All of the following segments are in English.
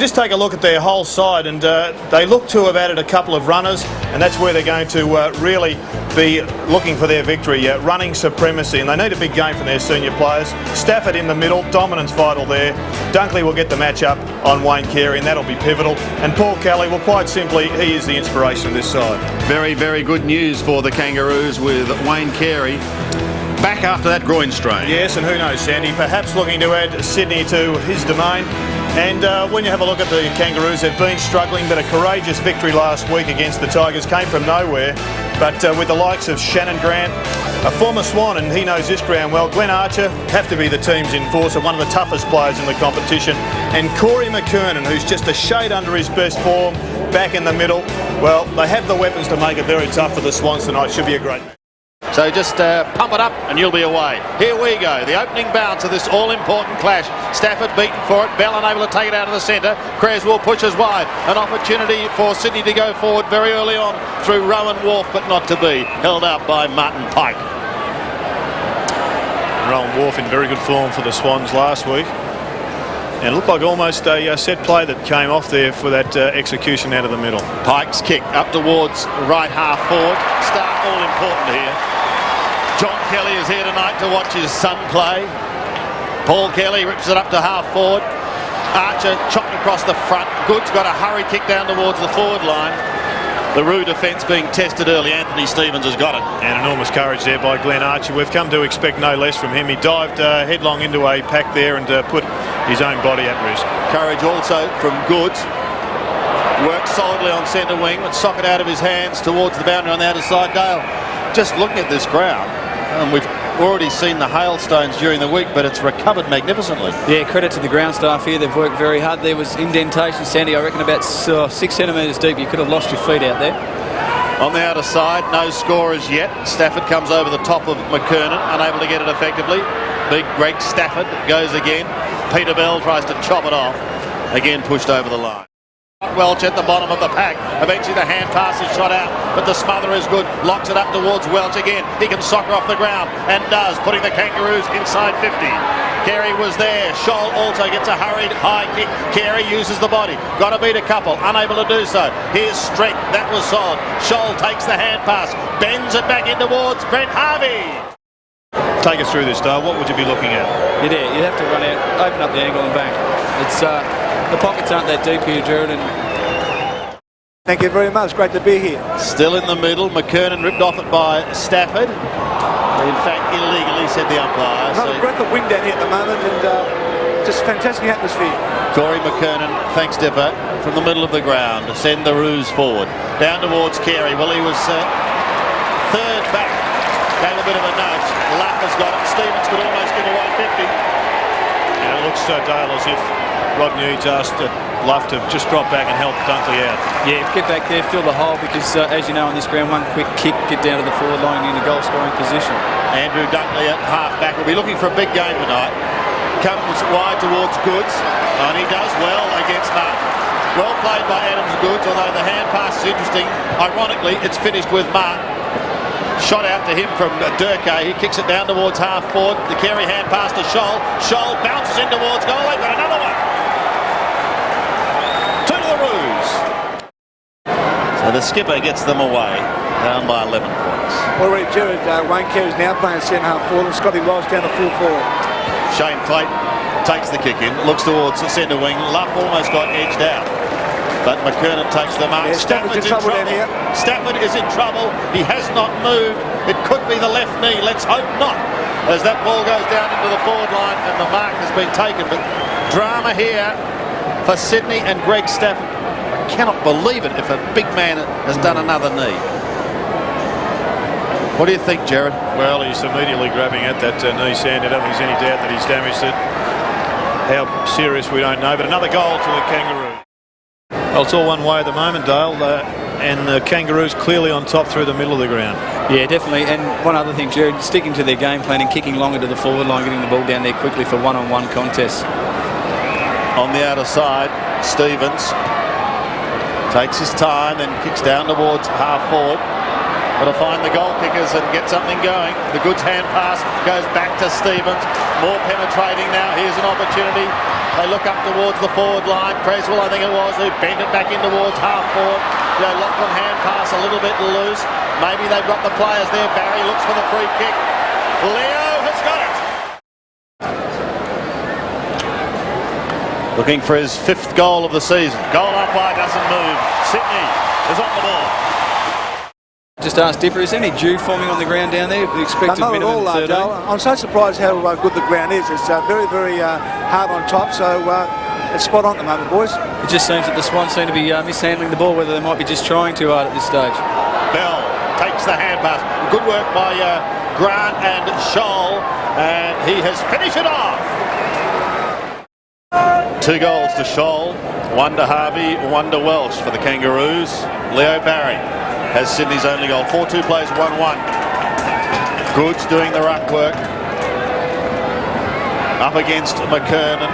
just take a look at their whole side, and they look to have added a couple of runners, and that's where they're going to really be looking for their victory, running supremacy, and they need a big game from their senior players. Stafford in the middle, dominance vital there. Dunkley will get the match up on Wayne Carey, and that'll be pivotal. And Paul Kelly, well, quite simply, he is the inspiration of this side. Very, very good news for the Kangaroos with Wayne Carey back after that groin strain. Yes, and who knows, Sandy, perhaps looking to add Sydney to his domain. And when you have a look at the Kangaroos, they've been struggling, but a courageous victory last week against the Tigers came from nowhere. But with the likes of Shannon Grant, a former Swan, and he knows this ground well, Glenn Archer, have to be the team's enforcer, one of the toughest players in the competition. And Corey McKernan, who's just a shade under his best form, back in the middle. Well, they have the weapons to make it very tough for the Swans tonight. Should be a great match. So just pump it up and you'll be away. Here we go. The opening bounce of this all-important clash. Stafford beaten for it. Bell unable to take it out of the centre. Creswell pushes wide. An opportunity for Sydney to go forward very early on through Rowan Wharf, but not to be. Held out by Martin Pike. Rowan Wharf in very good form for the Swans last week. And it looked like almost a set play that came off there for that execution out of the middle. Pike's kick up towards right half forward. Start all important here. John Kelly is here tonight to watch his son play. Paul Kelly rips it up to half forward. Archer chopped across the front. Good's got a hurry kick down towards the forward line. The Roo defence being tested early. Anthony Stevens has got it. And enormous courage there by Glenn Archer. We've come to expect no less from him. He dived headlong into a pack there and put his own body at risk. Courage also from Goods. Worked solidly on centre wing, but socket out of his hands towards the boundary on the outer side. Dale, just looking at this ground, and we've already seen the hailstones during the week, but it's recovered magnificently. Yeah, credit to the ground staff here. They've worked very hard. There was indentation, Sandy, I reckon about 6 centimetres deep. You could have lost your feet out there. On the outer side, no scorers yet. Stafford comes over the top of McKernan, unable to get it effectively. Big Greg Stafford goes again. Peter Bell tries to chop it off. Again pushed over the line. Welch at the bottom of the pack. Eventually the hand pass is shot out, but the smother is good. Locks it up towards Welch again. He can soccer off the ground, and does, putting the Kangaroos inside 50. Carey was there. Scholl also gets a hurried high kick. Carey uses the body. Got to beat a couple. Unable to do so. Here's strength. That was solid. Scholl takes the hand pass. Bends it back in towards Brent Harvey. Take us through this, Dale. What would you be looking at? You'd have to run out, open up the angle and bang. It's the pockets aren't that deep here, Jared. And thank you very much. Great to be here. Still in the middle. McKernan ripped off it by Stafford. In fact, illegally, said the umpire. Another breath of wind down here at the moment, and just fantastic atmosphere. Corey McKernan, thanks Dipper, from the middle of the ground to send the Roos forward. Down towards Carey. Well, he was third back. Gave a bit of a nudge. Luck has got it. Stevens could almost give away 50. And it looks, Dale, as if Rod New's asked Luff to just drop back and help Dunkley out. Yeah, get back there, fill the hole, because as you know on this ground, one quick kick, get down to the forward line in a goal scoring position. Andrew Dunkley at half back will be looking for a big game tonight. Comes wide towards Goods, and he does well against Martin. Well played by Adams Goods, although the hand pass is interesting. Ironically, it's finished with Martin. Shot out to him from Durkay. He kicks it down towards half forward. The Carey hand pass to Scholl. Scholl bounces in towards goal. They've got another one. To the Roos. So the skipper gets them away, down by 11 points. Already, Jared, Wayne Carey's now playing centre half forward, and Scotty Wells down the full forward. Shane Clayton takes the kick in, looks towards the centre wing. Luff almost got edged out, but McKernan takes the mark. Yeah, Stafford's in trouble down here. Stafford is in trouble. He has not moved. It could be the left knee. Let's hope not, as that ball goes down into the forward line and the mark has been taken. But drama here for Sydney and Greg Stafford. I cannot believe it if a big man has done another knee. What do you think, Jared? Well, he's immediately grabbing at that knee, Sandy. I don't think there's any doubt that he's damaged it. How serious, we don't know. But another goal to the Kangaroos. Well, it's all one way at the moment, Dale. And the Kangaroos clearly on top through the middle of the ground. Yeah, definitely. And one other thing, Jared, sticking to their game plan and kicking longer to the forward line, getting the ball down there quickly for one-on-one contests. On the outer side, Stevens takes his time and kicks down towards half forward. Got to find the goal kickers and get something going. The Goods hand pass goes back to Stevens. More penetrating now. Here's an opportunity. They look up towards the forward line. Creswell, I think it was, who bent it back in towards half forward. Lachlan hand pass a little bit loose. Maybe they've got the players there. Barry looks for the free kick. Leo has got it. Looking for his 5th goal of the season. Goal umpire doesn't move. Sydney is on the ball. Just ask Dipper, is any dew forming on the ground down there? The expected Not at minimum all, 13. Joe. I'm so surprised how good the ground is. It's very, very hard on top, so it's spot on at the moment, boys. It just seems that the Swans seem to be mishandling the ball, whether they might be just trying too hard at this stage. Bell takes the hand pass. Good work by Grant and Scholl, and he has finished it off. 2 goals to Scholl, 1 to Harvey, 1 to Welsh for the Kangaroos. Leo Barry has Sydney's only goal. 4-2 plays 1-1. Goods doing the ruck work. Up against McKernan.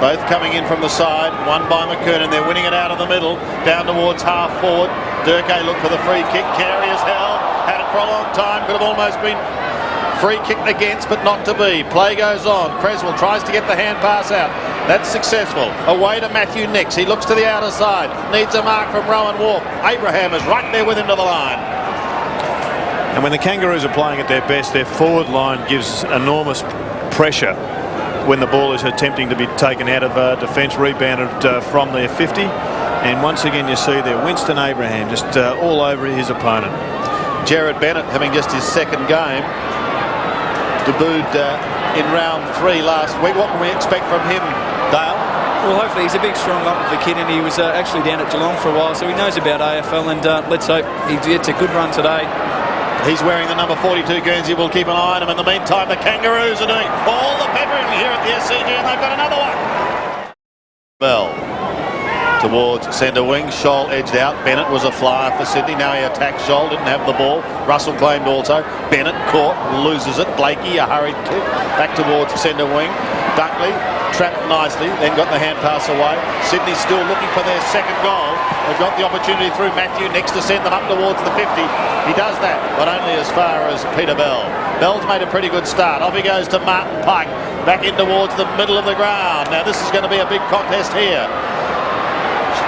Both coming in from the side. One by McKernan. They're winning it out of the middle. Down towards half forward. Durkay looked for the free kick. Carey as hell. Had it for a long time. Could have almost been free kicked against, but not to be. Play goes on. Creswell tries to get the hand pass out. That's successful. Away to Matthew Nix. He looks to the outer side. Needs a mark from Rowan Wolf. Abraham is right there with him to the line. And when the Kangaroos are playing at their best, their forward line gives enormous pressure when the ball is attempting to be taken out of defence, rebounded from their 50. And once again you see there Winston Abraham just all over his opponent. Jared Bennett having just his 2nd game. Debuted in round 3 last week. What can we expect from him, Dale? Well, hopefully he's a big, strong lump of a kid, and he was actually down at Geelong for a while, so he knows about AFL, and let's hope he gets a good run today. He's wearing the number 42 Guernsey. We'll keep an eye on him. In the meantime, the Kangaroos are doing all the peppering here at the SCG, and they've got another one. Bell towards centre wing. Scholl edged out. Bennett was a flyer for Sydney. Now he attacks Scholl. Didn't have the ball. Russell claimed also. Bennett caught. Loses it. Blakey, a hurried kick. Back towards centre wing. Dunkley trapped nicely. Then got the hand pass away. Sydney still looking for their 2nd goal. They've got the opportunity through Matthew Nix to send them up towards the 50. He does that, but only as far as Peter Bell. Bell's made a pretty good start. Off he goes to Martin Pike. Back in towards the middle of the ground. Now this is going to be a big contest here.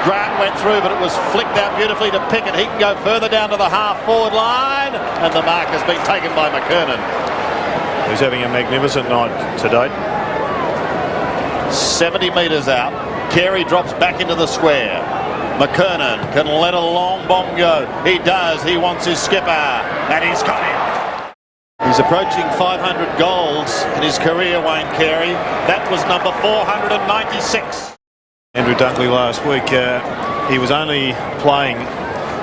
Grant went through, but it was flicked out beautifully to Pickett. He can go further down to the half-forward line, and the mark has been taken by McKernan. He's having a magnificent night to date. 70 metres out. Carey drops back into the square. McKernan can let a long bomb go. He does. He wants his skipper, and he's got him. He's approaching 500 goals in his career, Wayne Carey. That was number 496. Andrew Dunkley last week, he was only playing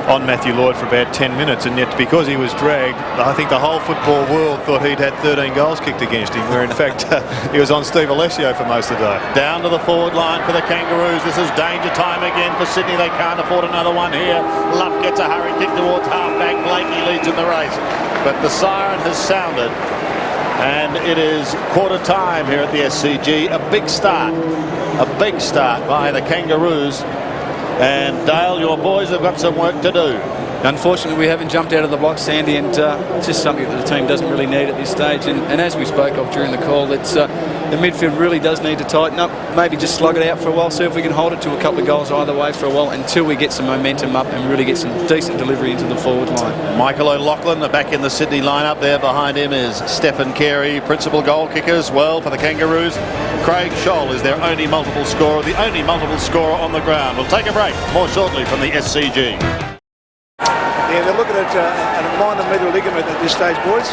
on Matthew Lloyd for about 10 minutes, and yet because he was dragged, I think the whole football world thought he'd had 13 goals kicked against him, where in fact he was on Steve Alessio for most of the day. Down to the forward line for the Kangaroos. This is danger time again for Sydney. They can't afford another one here. Luff gets a hurry kick towards half-back. Blakey leads in the race, but the siren has sounded, and it is quarter time here at the SCG. A big start by the Kangaroos. And Dale, your boys have got some work to do. Unfortunately, we haven't jumped out of the blocks, Sandy, and it's just something that the team doesn't really need at this stage. And as we spoke of during the call, it's the midfield really does need to tighten up, maybe just slug it out for a while, see if we can hold it to a couple of goals either way for a while until we get some momentum up and really get some decent delivery into the forward line. Michael O'Loughlin back in the Sydney lineup. There behind him is Stephen Carey, principal goal kicker as well for the Kangaroos. Craig Scholl is their only multiple scorer, the only multiple scorer on the ground. We'll take a break more shortly from the SCG. Yeah, they're looking at a minor medial ligament at this stage, boys.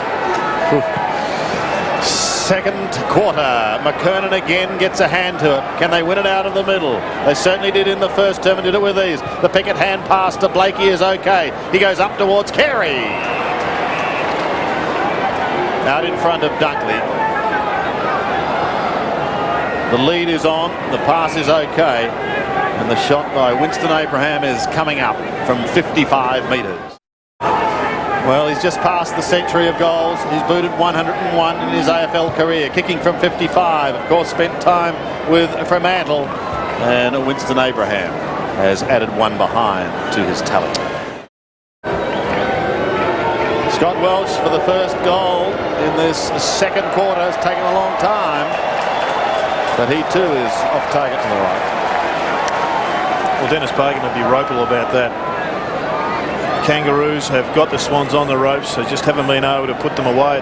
Second quarter. McKernan again gets a hand to it. Can they win it out of the middle? They certainly did in the first term and did it with ease. The Pickett hand pass to Blakey is okay. He goes up towards Carey. Out in front of Dunkley. The lead is on. The pass is okay. And the shot by Winston Abraham is coming up from 55 metres. Well, he's just passed the century of goals. He's booted 101 in his AFL career, kicking from 55. Of course, spent time with Fremantle. And Winston Abraham has added one behind to his tally. Scott Welch for the 1st goal in this 2nd quarter. It's taken a long time. But he too is off target to the right. Well, Dennis Pagan would be ropal about that. Kangaroos have got the Swans on the ropes. They just haven't been able to put them away.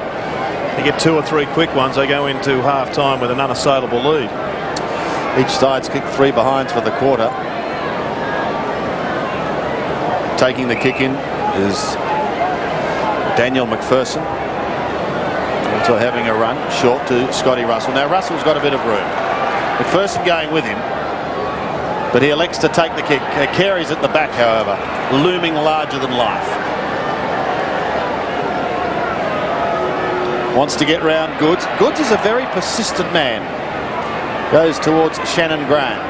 They get 2 or 3 quick ones. They go into half-time with an unassailable lead. Each side's kicked 3 behinds for the quarter. Taking the kick in is Daniel McPherson. Also having a run short to Scotty Russell. Now Russell's got a bit of room. McPherson going with him, but he elects to take the kick. Carey's at the back, however, looming larger than life. Wants to get round Goods. Goods is a very persistent man. Goes towards Shannon Graham.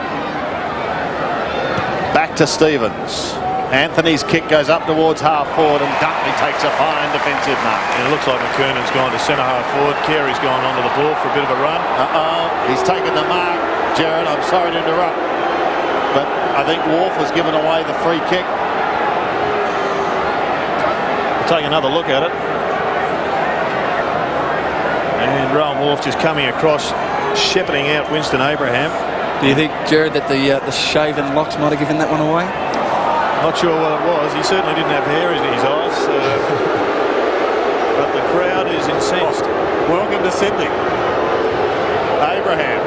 Back to Stevens. Anthony's kick goes up towards half forward, and Dunkley takes a fine defensive mark. And it looks like McKernan's gone to centre half forward. Carey's gone onto the ball for a bit of a run. He's taken the mark, Jared. I'm sorry to interrupt, but I think Wharf has given away the free kick. We'll take another look at it. And Rowan Wharf just coming across, shepherding out Winston Abraham. Do you think, Jared, that the shaven locks might have given that one away? Not sure what it was. He certainly didn't have hair in his eyes. But the crowd is incensed. Welcome to Sydney. Abraham.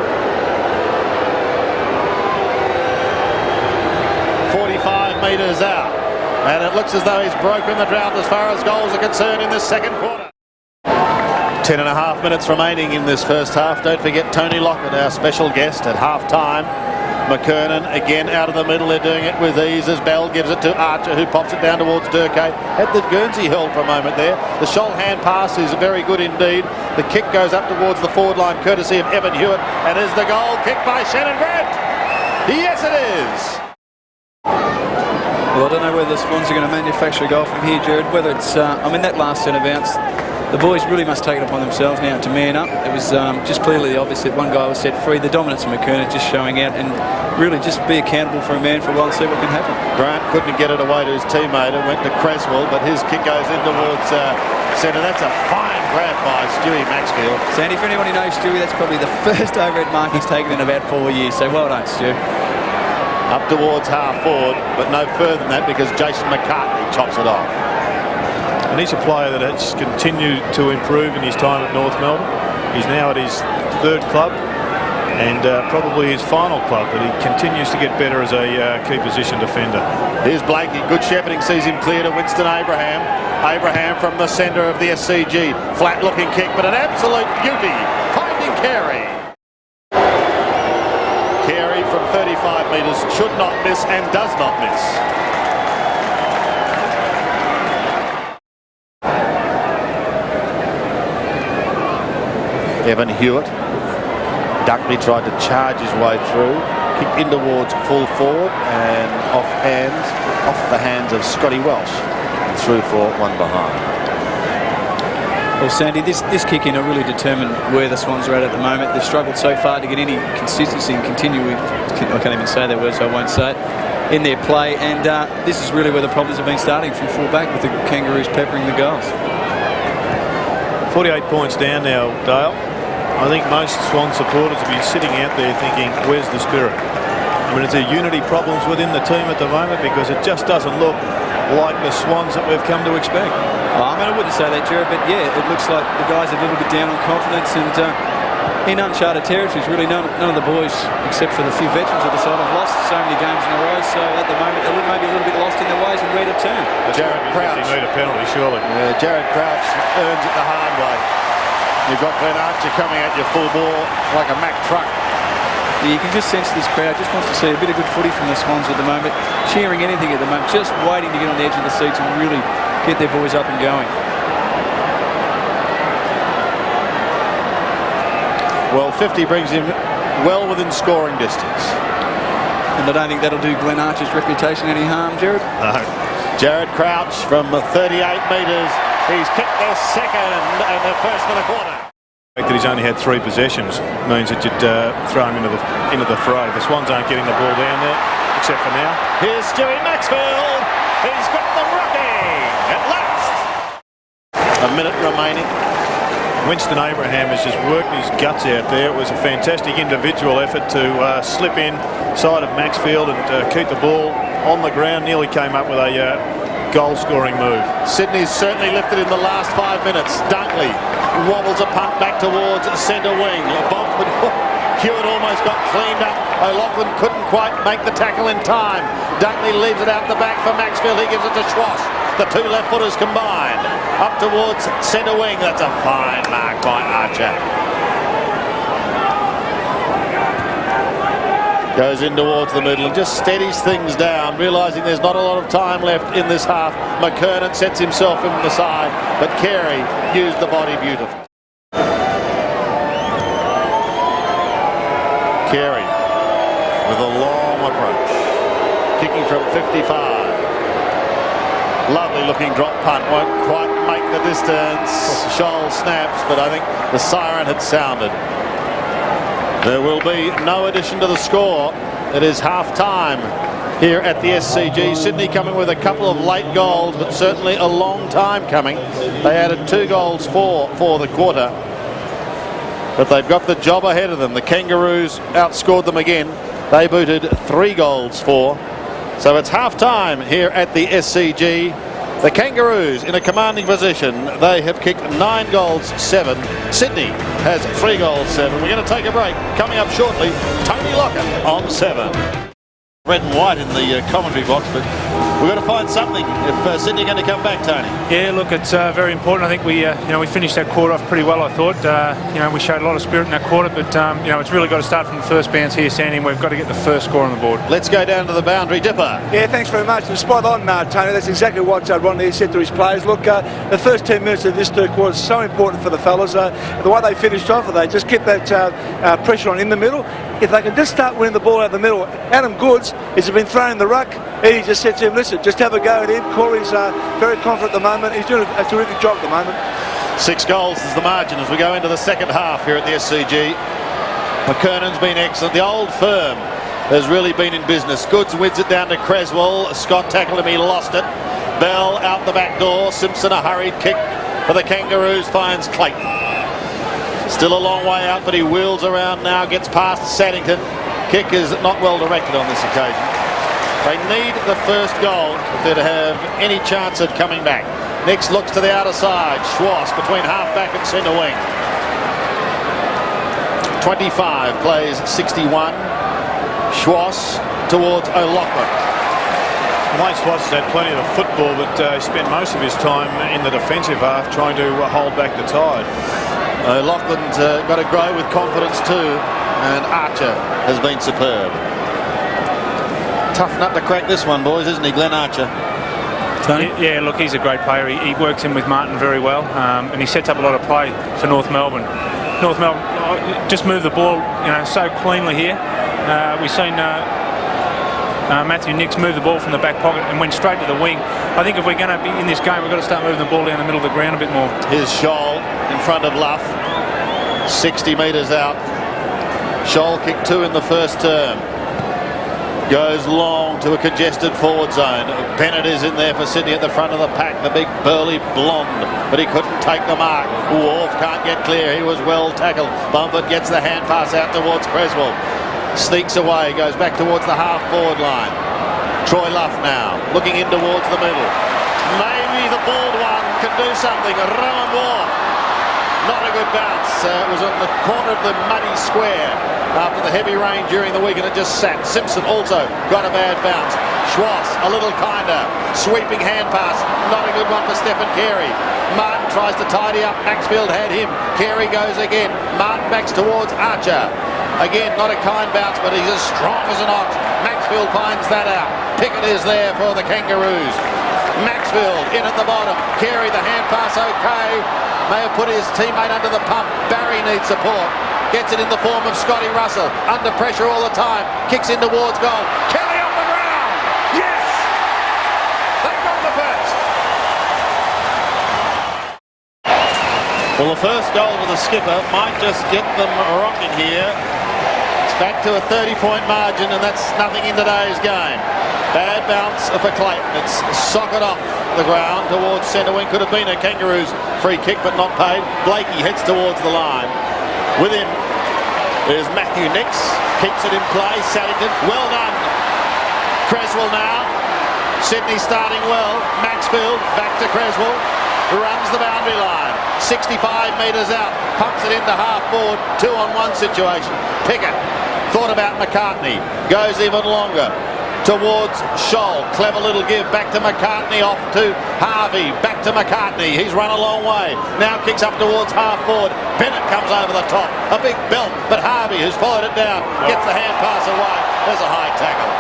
45 metres out. And it looks as though he's broken the drought as far as goals are concerned in this second quarter. 10.5 minutes remaining in this first half. Don't forget Tony Lockett, our special guest at half-time. McKernan again out of the middle. They're doing it with ease as Bell gives it to Archer, who pops it down towards Durkay. Had the Guernsey held for a moment there. The shoal hand pass is very good indeed. The kick goes up towards the forward line courtesy of Evan Hewitt, and is the goal kicked by Shannon Grant? Yes, it is. Well, I don't know whether the Swans are going to manufacture a goal from here, Jared. Whether it's, I mean, that last centre bounce, the boys really must take it upon themselves now to man up. It was just clearly obvious that one guy was set free. The dominance of McKernan just showing out, and really just be accountable for a man for a while and see what can happen. Grant couldn't get it away to his teammate. It went to Creswell, but his kick goes in towards centre. That's a fine grab by Stewie Maxfield. Sandy, for anyone who knows Stewie, that's probably the first overhead mark he's taken in about 4 years. So well done, Stu. Up towards half forward, but no further than that because Jason McCartney chops it off. And he's a player that has continued to improve in his time at North Melbourne. He's now at his 3rd club and probably his final club, but he continues to get better as a key position defender. Here's Blakey. Good shepherding sees him clear to Winston Abraham. Abraham from the centre of the SCG. Flat looking kick, but an absolute beauty. Finding Carey. Carey from 35 metres should not miss and does not miss. Evan Hewitt. Dunkley tried to charge his way through. Kicked in towards full forward and off the hands of Scotty Welsh. And through for one behind. Well, Sandy, this kick in will really determine where the Swans are at the moment. They've struggled so far to get any consistency and continue with, I can't even say that word, so I won't say it, in their play. And this is really where the problems have been starting from full back with the Kangaroos peppering the goals. 48 points down now, Dale. I think most Swan supporters will be sitting out there thinking, where's the spirit? I mean, it's a unity problems within the team at the moment because it just doesn't look like the Swans that we've come to expect. Well, I mean, I wouldn't say that, Jared, but yeah, it looks like the guys are a little bit down on confidence, and in uncharted territories, really none of the boys, except for the few veterans of the side, have lost so many games in a row, so at the moment they're maybe a little bit lost in their ways and ready to turn. Jared Crouch. 50-metre penalty, surely. Jared Crouch earns it the hard way. You've got Glenn Archer coming at you full ball like a Mack truck. Yeah, you can just sense this crowd just wants to see a bit of good footy from the Swans at the moment, cheering anything at the moment, just waiting to get on the edge of the seats and really get their boys up and going. Well, 50 brings him well within scoring distance. And I don't think that'll do Glenn Archer's reputation any harm, Jared. No. Jared Crouch from 38 metres. He's kicked their second and their first for the quarter. The fact that he's only had 3 possessions means that you'd throw him into the fray. The Swans aren't getting the ball down there, except for now. Here's Stewie Maxfield. He's got them rocking at last. A minute remaining. Winston Abraham has just worked his guts out there. It was a fantastic individual effort to slip in side of Maxfield and keep the ball on the ground. Nearly came up with a goal-scoring move. Sydney's certainly lifted in the last 5 minutes. Dunkley wobbles a punt back towards centre wing. A bomb, but Hewitt almost got cleaned up. O'Loughlin couldn't quite make the tackle in time. Dunkley leaves it out the back for Maxfield. He gives it to Schwass. The two left footers combined. Up towards centre wing. That's a fine mark by Archer. Goes in towards the middle and just steadies things down, realising there's not a lot of time left in this half. McKernan sets himself in the side, but Carey used the body beautifully. Carey with a long approach, kicking from 55. Lovely looking drop punt, won't quite make the distance. Scholl snaps, but I think the siren had sounded. There will be no addition to the score. It is half time here at the SCG. Sydney coming with a couple of late goals, but certainly a long time coming. They added 2 goals for the quarter, but they've got the job ahead of them. The Kangaroos outscored them again. They booted 3 goals for. So it's half time here at the SCG. The Kangaroos in a commanding position. They have kicked 9 goals, 7. Sydney has 3 goals, 7. We're going to take a break. Coming up shortly, Tony Lockett on 7. Red and white in the commentary box, but we've got to find something if Sydney are going to come back, Tony. Yeah, look, it's very important. I think we finished that quarter off pretty well, I thought. We showed a lot of spirit in that quarter, but it's really got to start from the first bounce here, Sandy, and we've got to get the first score on the board. Let's go down to the boundary. Dipper. Yeah, thanks very much. And spot on, Tony. That's exactly what Ronnie said to his players. Look, the first 10 minutes of this third quarter is so important for the fellas. The way they finished off, they just kept that pressure on in the middle. If they can just start winning the ball out of the middle, Adam Goods has been thrown in the ruck. Eddie just said to him, listen, just have a go at him. Corey's very confident at the moment. He's doing a terrific job at the moment. 6 goals is the margin as we go into the second half here at the SCG. McKernan's been excellent. The old firm has really been in business. Goods wins it down to Creswell. Scott tackled him, he lost it. Bell out the back door. Simpson a hurried kick for the Kangaroos, finds Clayton. Still a long way out, but he wheels around now, gets past Saddington. Kick is not well directed on this occasion. They need the first goal if they're to have any chance of coming back. Next looks to the outer side. Schwass between half-back and centre wing. 25 plays 61. Schwass towards O'Loughlin. Wayne Schwass has had plenty of the football, but he spent most of his time in the defensive half trying to hold back the tide. O'Loughlin's got to grow with confidence too, and Archer has been superb. Tough nut to crack this one, boys, isn't he, Glenn Archer? Tony? Yeah, look, he's a great player. He works in with Martin very well, and he sets up a lot of play for North Melbourne. North Melbourne just moved the ball, so cleanly here. We've seen Matthew Nicks move the ball from the back pocket and went straight to the wing. I think if we're going to be in this game, we've got to start moving the ball down the middle of the ground a bit more. Here's Scholl in front of Luff, 60 metres out. Scholl kicked 2 in the first term. Goes long to a congested forward zone. Bennett is in there for Sydney at the front of the pack, the big burly blonde, but he couldn't take the mark. Wharf can't get clear. He was well tackled. Bumpert gets the hand pass out towards Creswell. Sneaks away, goes back towards the half-forward line. Troy Luff now, looking in towards the middle. Maybe the bald one can do something. Rowan Wharf. Not a good bounce. It was on the corner of the muddy square after the heavy rain during the week, and it just sat. Simpson also got a bad bounce. Schwass, a little kinder. Sweeping hand pass. Not a good one for Stephen Carey. Martin tries to tidy up. Maxfield had him. Carey goes again. Martin backs towards Archer. Again, not a kind bounce, but he's as strong as an ox. Maxfield finds that out. Pickett is there for the Kangaroos. Maxfield in at the bottom. Carey, the hand pass okay. May have put his teammate under the pump. Barry needs support. Gets it in the form of Scotty Russell. Under pressure all the time. Kicks in towards goal. Kelly on the ground. Yes! They've got the first. Well, the first goal for the skipper might just get them rocking here. It's back to a 30-point margin, and that's nothing in today's game. Bad bounce for Clayton. It's socket off the ground towards centre wing. Could have been a Kangaroos free kick, but not paid. Blakey heads towards the line. With him is Matthew Nix. Keeps it in play. Saddington, well done. Creswell now. Sydney starting well. Maxfield back to Creswell. Runs the boundary line. 65 metres out. Pumps it into half forward. 2-on-1 situation. Pickett thought about McCartney. Goes even longer. Towards Scholl. Clever little give. Back to McCartney. Off to Harvey. Back to McCartney. He's run a long way. Now kicks up towards half forward. Bennett comes over the top. A big belt. But Harvey, who's followed it down, gets the hand pass away. There's a high tackle.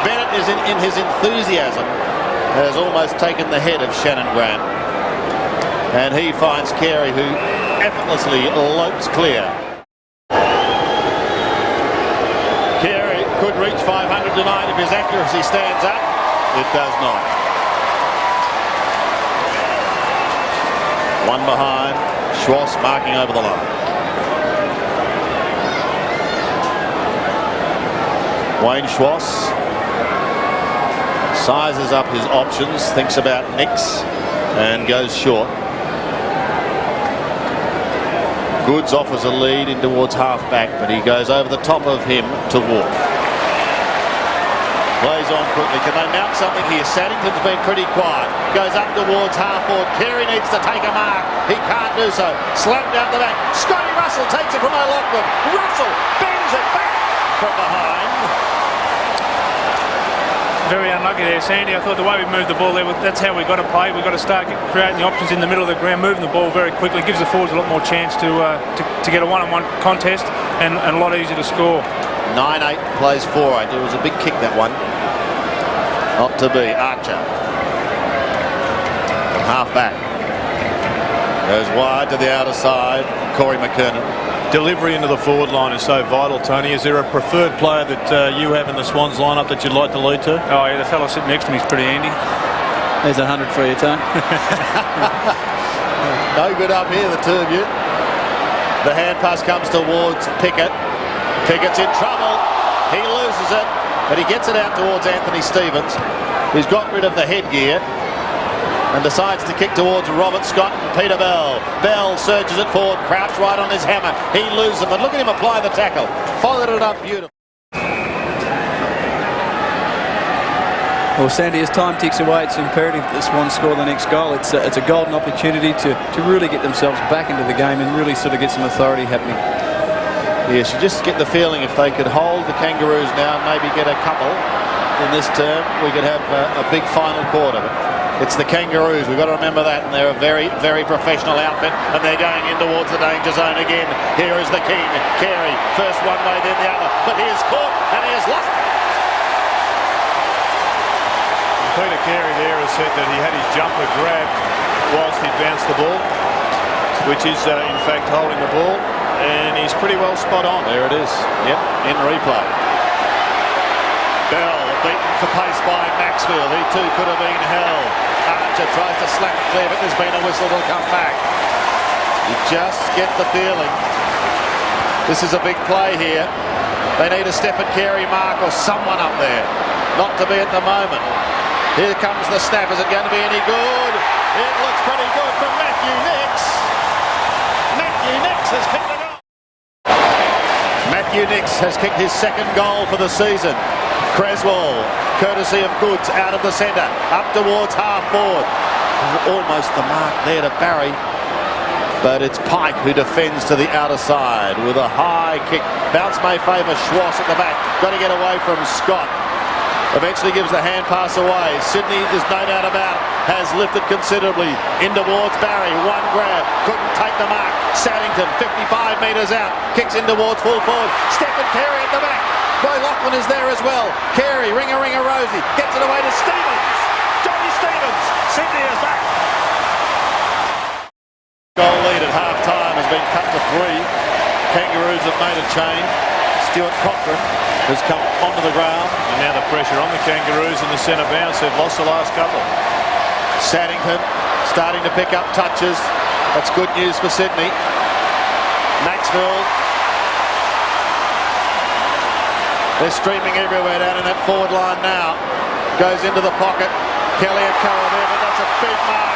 Bennett is in his enthusiasm has almost taken the head of Shannon Grant. And he finds Carey, who effortlessly lopes clear. Carey could reach 500 tonight if his accuracy stands up. It does not. One behind. Schwartz marking over the line. Wayne Schwartz sizes up his options, thinks about Nix, and goes short. Goods offers a lead in towards half-back, but he goes over the top of him to Wolf. Plays on quickly. Can they mount something here? Saddington's been pretty quiet. Goes up towards half-forward. Carey needs to take a mark. He can't do so. Slapped out the back. Scotty Russell takes it from O'Loughlin. Russell bends it back from behind. Very unlucky there, Sandy. I thought the way we moved the ball there, that's how we've got to play. We've got to start creating the options in the middle of the ground, moving the ball very quickly. Gives the forwards a lot more chance to get a one-on-one contest and a lot easier to score. 9-8 plays 4-8. It was a big kick, that one. Not to be. Archer. From half-back. Goes wide to the outer side. Corey McKernan. Delivery into the forward line is so vital, Tony. Is there a preferred player that you have in the Swans lineup that you'd like to lead to? Oh, yeah, the fellow sitting next to me is pretty handy. There's 100 for you, Tony. No good up here, the two of you. The hand pass comes towards Pickett. Pickett's in trouble. He loses it, but he gets it out towards Anthony Stevens, who's got rid of the headgear and decides to kick towards Robert Scott and Peter Bell. Bell surges it forward, crouched right on his hammer. He loses it, but look at him apply the tackle. Followed it up beautifully. Well, Sandy, as time ticks away, it's imperative that the Swans score the next goal. It's a golden opportunity to really get themselves back into the game and really sort of get some authority happening. Yes, you just get the feeling if they could hold the Kangaroos now and maybe get a couple in this term, we could have a big final quarter. It's the Kangaroos, we've got to remember that, and they're a very, very professional outfit, and they're going in towards the danger zone again. Here is the king, Carey, first one way, then the other, but he is caught, and he has lost it. Peter Carey there has said that he had his jumper grabbed whilst he bounced the ball, which is in fact holding the ball, and he's pretty well spot on. There it is, yep, in replay. Bell beaten for pace by Maxfield. He too could have been held. Archer tries to slap it clear, but there's been a whistle to come back. You just get the feeling this is a big play here. They need a Stephen Carey mark or someone up there. Not to be at the moment. Here comes the snap. Is it going to be any good? It looks pretty good from Matthew Nix. Matthew Nix has kicked the goal. Matthew Nix has kicked his second goal for the season. Creswell, courtesy of Goods, out of the centre, up towards half forward. Almost the mark there to Barry, but it's Pike who defends to the outer side with a high kick. Bounce may favour Schwartz at the back. Got to get away from Scott. Eventually gives the hand pass away. Sydney, there's no doubt about it, has lifted considerably in towards Barry. One grab, couldn't take the mark. Saddington, 55 metres out, kicks in towards full forward. Stephen Carey at the back. Boy, Lachlan is there as well. Carey, ringer, Rosie, gets it away to Stevens. Johnny Stevens, Sydney is back. Goal lead at half-time has been cut to 3. Kangaroos have made a change. Stuart Cochrane has come onto the ground. And now the pressure on the Kangaroos in the centre bounce. They've lost the last couple. Saddington starting to pick up touches. That's good news for Sydney. Maxfield. They're streaming everywhere down in that forward line now. Goes into the pocket. Kelly and Cohen there, but that's a big mark.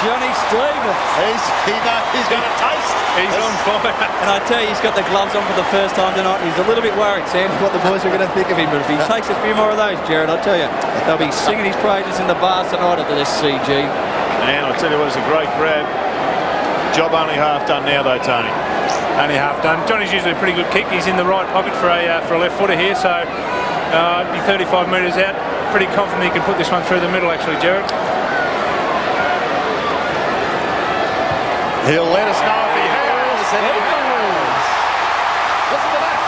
Johnny Stevens. He's got a taste. He's on fire. And I tell you, he's got the gloves on for the first time tonight. He's a little bit worried, Sam, what the boys are going to think of him. But if he takes a few more of those, Jared, I tell you, they'll be singing his praises in the bars tonight at the SCG. And I'll tell you what, it's a great grab. Job only half done now, though, Tony. Only half done. Johnny's usually a pretty good kick. He's in the right pocket for a left footer here, so he's 35 metres out. Pretty confident he can put this one through the middle, actually, Jared. He'll let us know if he has. And he goes. Listen to that.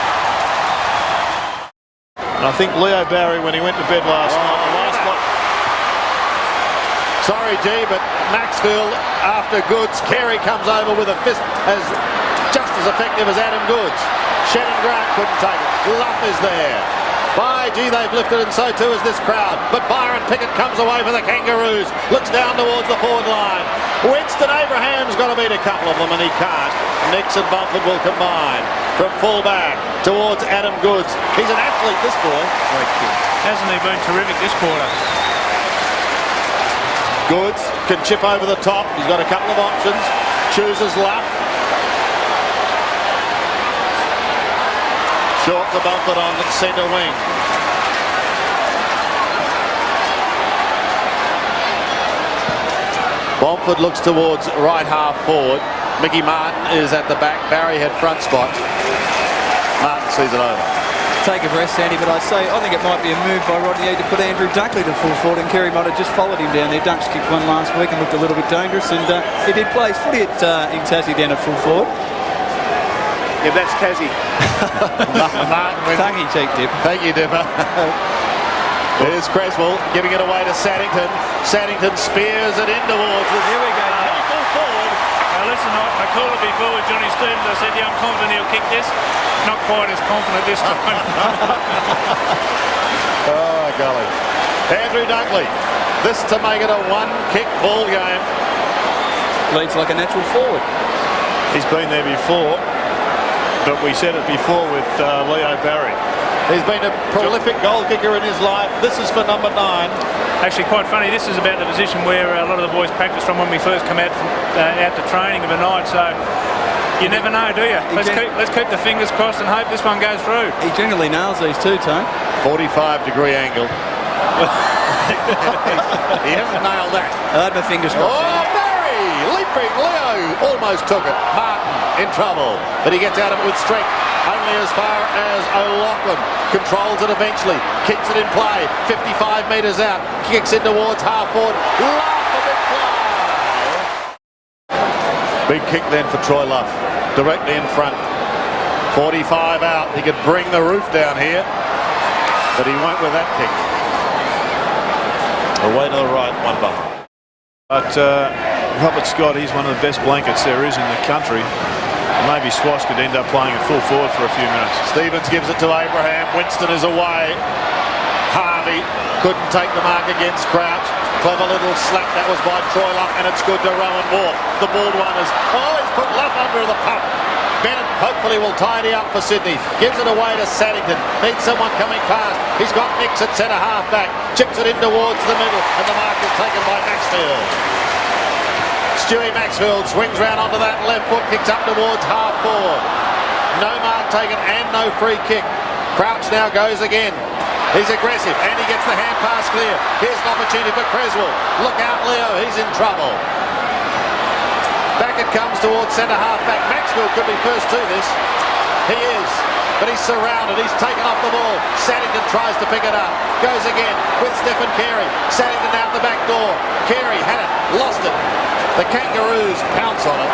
And I think Leo Barry, when he went to bed last night, the last lot. Sorry, G, but Maxfield after Goods. Carey comes over with a fist just as effective as Adam Goods. Shannon Grant couldn't take it. Luff is there. By G, they've lifted, and so too is this crowd. But Byron Pickett comes away for the Kangaroos. Looks down towards the forward line. Winston Abraham's got to beat a couple of them, and he can't. Nix and Bumford will combine from full-back towards Adam Goods. He's an athlete, this boy. Great kick. Hasn't he been terrific this quarter? Goods can chip over the top. He's got a couple of options. Chooses Luff. Short the Bumford on the centre wing. Bumford looks towards right half forward. Mickey Martin is at the back. Barry had front spot. Martin sees it over. Take a breath, Sandy, but I think it might be a move by Rodney to put Andrew Dunkley to full forward, and Kerry might have just followed him down there. Dunks kicked one last week and looked a little bit dangerous, and he did play his footy in Tassie down at full forward. Yeah, that's Tassie. Tongue-in-cheek, Dip. Thank you, Dipper. There's Creswell giving it away to Saddington. Saddington spears it in towards us. Here we go. Full forward. Now listen, I called it before with Johnny Stevens. I said, yeah, I'm confident he'll kick this. Not quite as confident this time. Oh, golly. Andrew Dunkley. This to make it a one-kick ball game. Leads like a natural forward. He's been there before, but we said it before with Leo Barry. He's been a prolific goal kicker in his life. This is for number 9. Actually, quite funny. This is about the position where a lot of the boys practice from when we first come out to training of a night. So you never know, do you? Let's keep the fingers crossed and hope this one goes through. He generally nails these too, Tone. 45-degree angle. He hasn't nailed that. I had my fingers crossed. Oh, Barry! Leaping Leo almost took it. Martin in trouble, but he gets out of it with strength. Only as far as O'Loughlin controls it eventually. Kicks it in play. 55 metres out. Kicks in towards half forward. Luff, a big fly. Big kick then for Troy Luff. Directly in front. 45 out. He could bring the roof down here, but he won't with that kick. Away to the right, one behind. But Robert Scott, he's one of the best blankets there is in the country. Maybe Swash could end up playing at full forward for a few minutes. Stevens gives it to Abraham. Winston is away. Harvey couldn't take the mark against Crouch. Clever little slap that was by Troy Luff, and it's good to Rowan Moore. The bald one is, he's put Luff under the pump. Bennett hopefully will tidy up for Sydney. Gives it away to Saddington. Needs someone coming past. He's got Nix at centre half back. Chips it in towards the middle, and the mark is taken by Maxfield. Stewie Maxfield swings round onto that left foot, kicks up towards half forward. No mark taken and no free kick. Crouch now goes again. He's aggressive and he gets the hand pass clear. Here's an opportunity for Creswell. Look out, Leo, he's in trouble. Back it comes towards centre half back. Maxfield could be first to this. He is, but he's surrounded. He's taken off the ball. Saddington tries to pick it up. Goes again with Stephen Carey. Saddington out the back door. Carey had it, lost it. The Kangaroos pounce on it.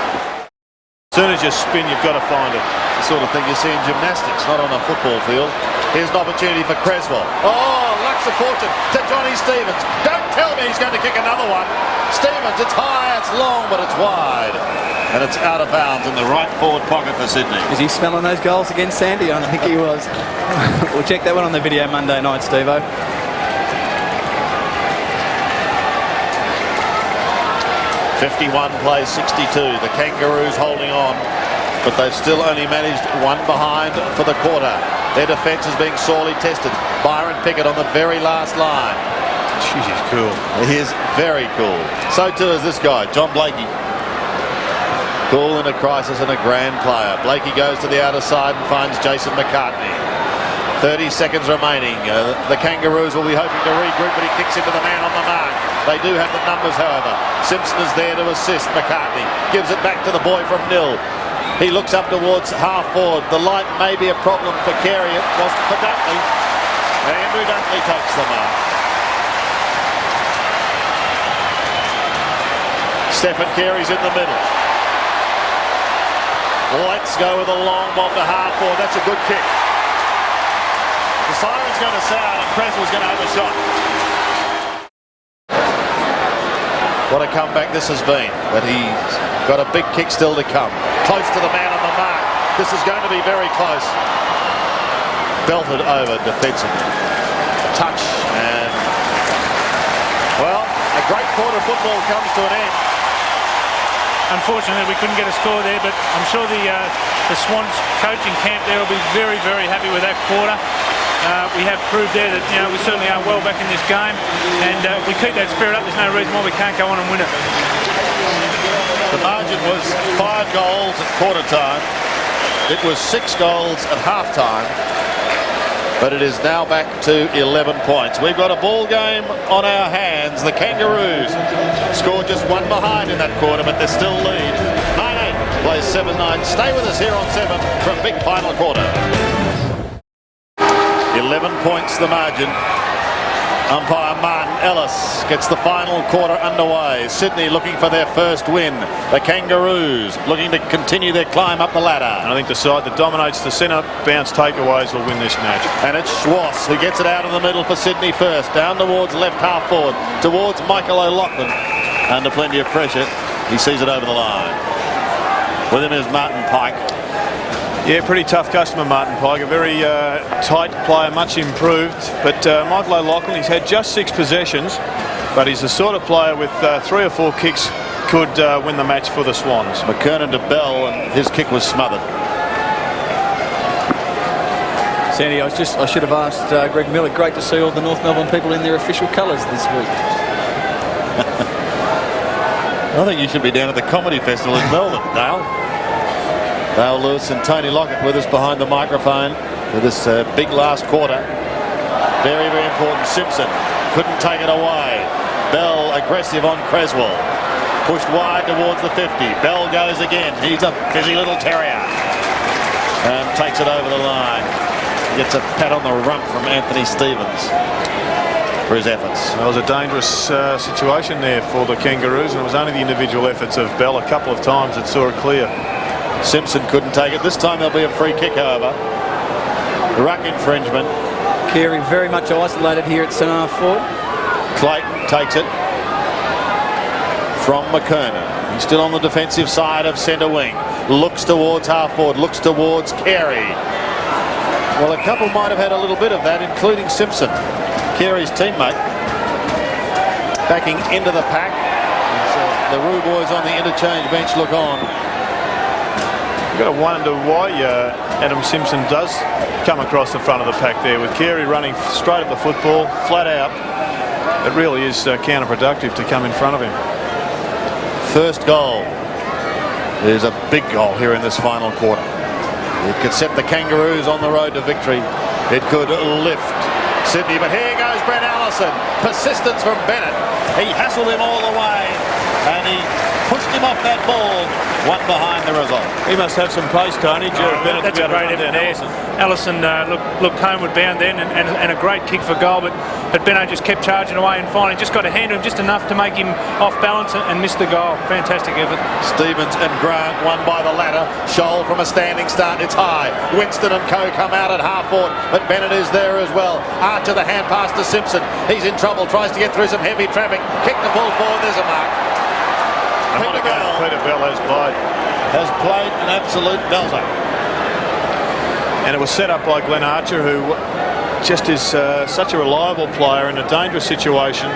As soon as you spin, you've got to find it. The sort of thing you see in gymnastics, not on a football field. Here's an opportunity for Creswell. Oh, lucks of fortune to Johnny Stevens. Don't tell me he's going to kick another one. Stevens, it's high, it's long, but it's wide. And it's out of bounds in the right forward pocket for Sydney. Is he smelling those goals against Sandy? I think he was. We'll check that one on the video Monday night, Steve-O. 51 plays 62. The Kangaroos holding on, but they've still only managed one behind for the quarter. Their defence is being sorely tested. Byron Pickett on the very last line. Jeez, he's cool. He is very cool. So too is this guy, John Blakey. Cool in a crisis and a grand player. Blakey goes to the outer side and finds Jason McCartney. 30 seconds remaining. The Kangaroos will be hoping to regroup, but he kicks into the man on the mark. They do have the numbers, however. Simpson is there to assist. McCartney gives it back to the boy from nil. He looks up towards half forward. The light may be a problem for Carey. It wasn't for Dunkley. Andrew Dunkley takes the mark. Stephen Carey's in the middle. Let's go with a long bomb to half forward. That's a good kick. The siren's going to sound and Creswell's going to have a shot. What a comeback this has been. But he's got a big kick still to come. Close to the man on the mark. This is going to be very close. Belted over defensively. Touch and, well, a great quarter of football comes to an end. Unfortunately, we couldn't get a score there, but I'm sure the Swans coaching camp there will be very, very happy with that quarter. We have proved there that we certainly are well back in this game, and if we keep that spirit up, there's no reason why we can't go on and win it. The margin was 5 goals at quarter time. It was 6 goals at half time. But it is now back to 11 points. We've got a ball game on our hands. The Kangaroos scored just 1 behind in that quarter, but they still lead. 9-8 plays 7-9. Stay with us here on 7 for a big final quarter. 11 points the margin. Umpire Martin Ellis gets the final quarter underway. Sydney looking for their first win. The Kangaroos looking to continue their climb up the ladder. And I think the side that dominates the centre bounce takeaways will win this match. And it's Schwartz who gets it out in the middle for Sydney first. Down towards left half forward. Towards Michael O'Loughlin. Under plenty of pressure. He sees it over the line. With him is Martin Pike. Yeah, pretty tough customer, Martin Pike. A very tight player, much improved. But Michael O'Loughlin, he's had just 6 possessions, but he's the sort of player with 3 or 4 kicks could win the match for the Swans. McKernan to Bell, and his kick was smothered. Sandy, I should have asked Greg Miller. Great to see all the North Melbourne people in their official colours this week. I think you should be down at the Comedy Festival in Melbourne, Dale. Dale Lewis and Tony Lockett with us behind the microphone for this big last quarter. Very, very important. Simpson couldn't take it away. Bell aggressive on Creswell. Pushed wide towards the 50. Bell goes again. He's a busy little terrier. And takes it over the line. Gets a pat on the rump from Anthony Stevens for his efforts. It was a dangerous situation there for the Kangaroos, and it was only the individual efforts of Bell a couple of times that saw it clear. Simpson couldn't take it. This time there'll be a free kick, however. Ruck infringement. Carey very much isolated here at centre half forward. Clayton takes it from McKernan. He's still on the defensive side of centre wing. Looks towards half forward. Looks towards Carey. Well, a couple might have had a little bit of that, including Simpson, Carey's teammate, backing into the pack. And so the Roo boys on the interchange bench look on. You've got to wonder why Adam Simpson does come across the front of the pack there with Carey running straight at the football, flat out. It really is counterproductive to come in front of him. First goal is a big goal here in this final quarter. It could set the Kangaroos on the road to victory. It could lift Sydney, but here goes Brent Allison. Persistence from Bennett. He hassled him all the way, and he pushed him off that ball. 1 behind the result. He must have some pace, Tony. Jared Bennett. That's a great effort there. Allison looked homeward bound then, and a great kick for goal, but Bennett just kept charging away and finally just got a hand to him just enough to make him off balance and miss the goal. Fantastic effort. Stevens and Grant won by the ladder. Scholl from a standing start. It's high. Winston and co come out at half forward, but Bennett is there as well. Archer the hand pass to Simpson. He's in trouble. Tries to get through some heavy traffic. Kick to full forward. There's a mark. Peter Bell has played an absolute belter. And it was set up by Glenn Archer, who just is such a reliable player in a dangerous situation.